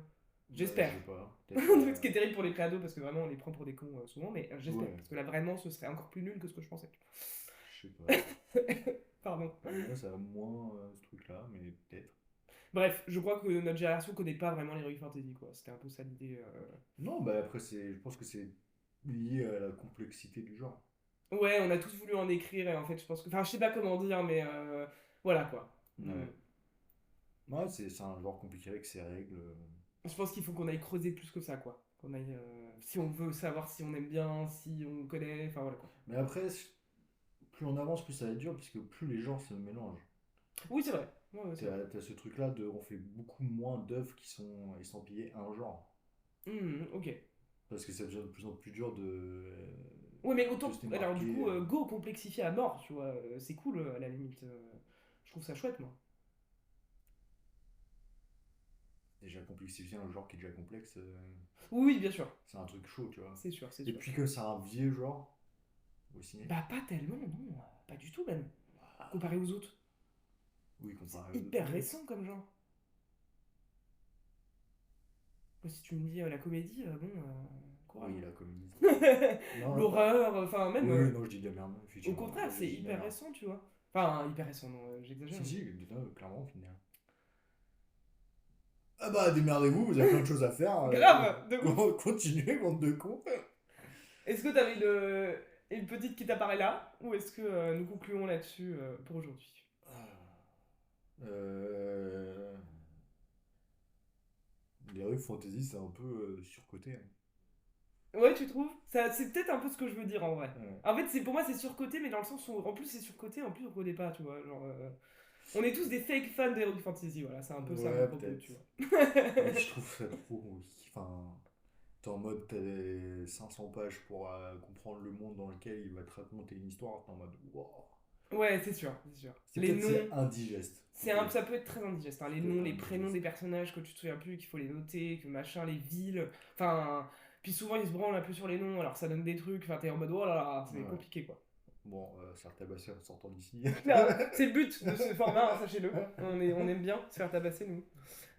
Speaker 2: je
Speaker 1: J'espère.
Speaker 2: sais pas. Peut-être.
Speaker 1: Ce qui est terrible pour les préados, parce que vraiment, on les prend pour des cons souvent, mais j'espère.
Speaker 2: Ouais,
Speaker 1: Parce que là, vraiment, ce serait encore plus nul que ce que je pensais.
Speaker 2: je sais pas.
Speaker 1: Pardon.
Speaker 2: Moi, ça a moins ce truc-là, mais peut-être.
Speaker 1: Bref, je crois que notre génération connaît pas vraiment l'heroic fantasy, quoi. C'était un peu ça l'idée.
Speaker 2: Non, bah après, je pense que c'est lié à la complexité du genre.
Speaker 1: Ouais, on a tous voulu en écrire, et en fait, je pense que. Enfin, je sais pas comment dire, mais voilà, quoi.
Speaker 2: Ouais. Ouais, c'est un genre compliqué avec ses règles.
Speaker 1: Je pense qu'il faut qu'on aille creuser plus que ça, quoi. Qu'on aille. Si on veut savoir si on aime bien, si on connaît, enfin voilà, quoi.
Speaker 2: Mais après, plus on avance, plus ça va être dur, puisque plus les genres se mélangent.
Speaker 1: Oui, c'est vrai. Ouais, ouais, c'est vrai.
Speaker 2: T'as ce truc-là de, on fait beaucoup moins d'œuvres qui sont estampillées un genre.
Speaker 1: Ok.
Speaker 2: Parce que ça devient de plus en plus dur
Speaker 1: Ouais, mais
Speaker 2: de
Speaker 1: autant.
Speaker 2: se
Speaker 1: Alors, du
Speaker 2: démarquer.
Speaker 1: coup, Go complexifié à mort, tu vois. C'est cool, à la limite. Je trouve ça chouette, moi.
Speaker 2: Déjà complexifier un genre qui est déjà complexe,
Speaker 1: Oui, oui, bien sûr.
Speaker 2: c'est un truc chaud, tu vois.
Speaker 1: C'est sûr, c'est
Speaker 2: Et
Speaker 1: sûr.
Speaker 2: puis que c'est un vieux genre aussi.
Speaker 1: Bah, pas tellement, non. Pas du tout, même.
Speaker 2: Ah,
Speaker 1: Comparé aux autres.
Speaker 2: oui,
Speaker 1: C'est
Speaker 2: comparé aux autres,
Speaker 1: hyper
Speaker 2: oui.
Speaker 1: récent comme genre. Moi, si tu me dis la comédie, bon, courage.
Speaker 2: Oui, la comédie.
Speaker 1: Hein.
Speaker 2: Non, non,
Speaker 1: L'horreur, enfin, même.
Speaker 2: oui, non, je dis de la merde,
Speaker 1: Au
Speaker 2: effectivement.
Speaker 1: contraire,
Speaker 2: Je
Speaker 1: c'est
Speaker 2: dis de la
Speaker 1: hyper
Speaker 2: merde.
Speaker 1: récent, tu vois. Enfin, hyper récent, non, j'exagère.
Speaker 2: Si,
Speaker 1: Mais-
Speaker 2: si, clairement, finalement. Ah bah, démerdez-vous, vous avez plein de choses à faire.
Speaker 1: Grave, de ouf.
Speaker 2: Continuez, bande de cons.
Speaker 1: Est-ce que t'avais une petite qui t'apparaît là, ou est-ce que nous concluons là-dessus pour aujourd'hui?
Speaker 2: Euh... Les rues fantasy, c'est un peu surcoté, hein.
Speaker 1: Ouais, tu trouves? Ça, c'est peut-être un peu ce que je veux dire en vrai.
Speaker 2: Ouais.
Speaker 1: En fait, c'est pour moi c'est surcoté, mais dans le sens où en plus c'est surcoté, en plus on connaît pas, tu vois. Genre, on est tous des fake fans d'Heroic Fantasy, voilà, c'est un peu ça mon
Speaker 2: Ouais,
Speaker 1: propos,
Speaker 2: peut-être.
Speaker 1: tu vois.
Speaker 2: Mais je trouve ça trop, oui. Enfin, t'es en mode, t'as les 500 pages pour comprendre le monde dans lequel il va te raconter une histoire. T'es en mode, wow.
Speaker 1: Ouais, c'est sûr, c'est sûr.
Speaker 2: C'est
Speaker 1: Les
Speaker 2: peut-être c'est
Speaker 1: noms,
Speaker 2: indigeste.
Speaker 1: ça peut être très indigeste, hein. Les
Speaker 2: Peut-être
Speaker 1: noms, les prénoms
Speaker 2: indigeste.
Speaker 1: des personnages que tu te souviens plus, qu'il faut les noter, que machin, les villes. Enfin, puis souvent ils se branlent un peu sur les noms, alors ça donne des trucs. Enfin, t'es en mode oh là là, c'est
Speaker 2: Ouais.
Speaker 1: compliqué quoi.
Speaker 2: Bon, ça va tabasser en sortant d'ici.
Speaker 1: Là, c'est le but de ce format, hein, sachez-le. On aime bien se faire tabasser nous.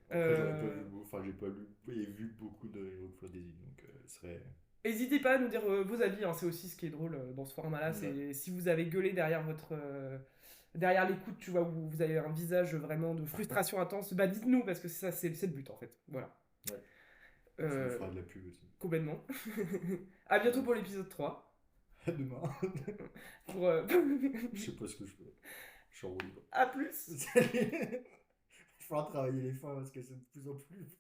Speaker 2: Après, j'aurais pas
Speaker 1: Euh,
Speaker 2: vu, enfin, j'ai pas lu et vu beaucoup de Heroic Fantasy, donc ce serait.
Speaker 1: N'hésitez pas à nous dire vos avis, hein, c'est aussi ce qui est drôle dans ce format-là,
Speaker 2: Ouais.
Speaker 1: c'est si vous avez gueulé derrière derrière l'écoute, tu vois, où vous avez un visage vraiment de frustration intense, bah dites-nous, parce que ça, c'est le but en fait. Voilà.
Speaker 2: Ouais. Ça nous
Speaker 1: Euh,
Speaker 2: fera de la pub aussi.
Speaker 1: Complètement. À bientôt pour l'épisode 3.
Speaker 2: À demain.
Speaker 1: Pour,
Speaker 2: Je sais pas ce que je fais. Je suis en roue libre.
Speaker 1: à plus.
Speaker 2: Salut. Il faudra travailler les fins parce que c'est de plus en plus.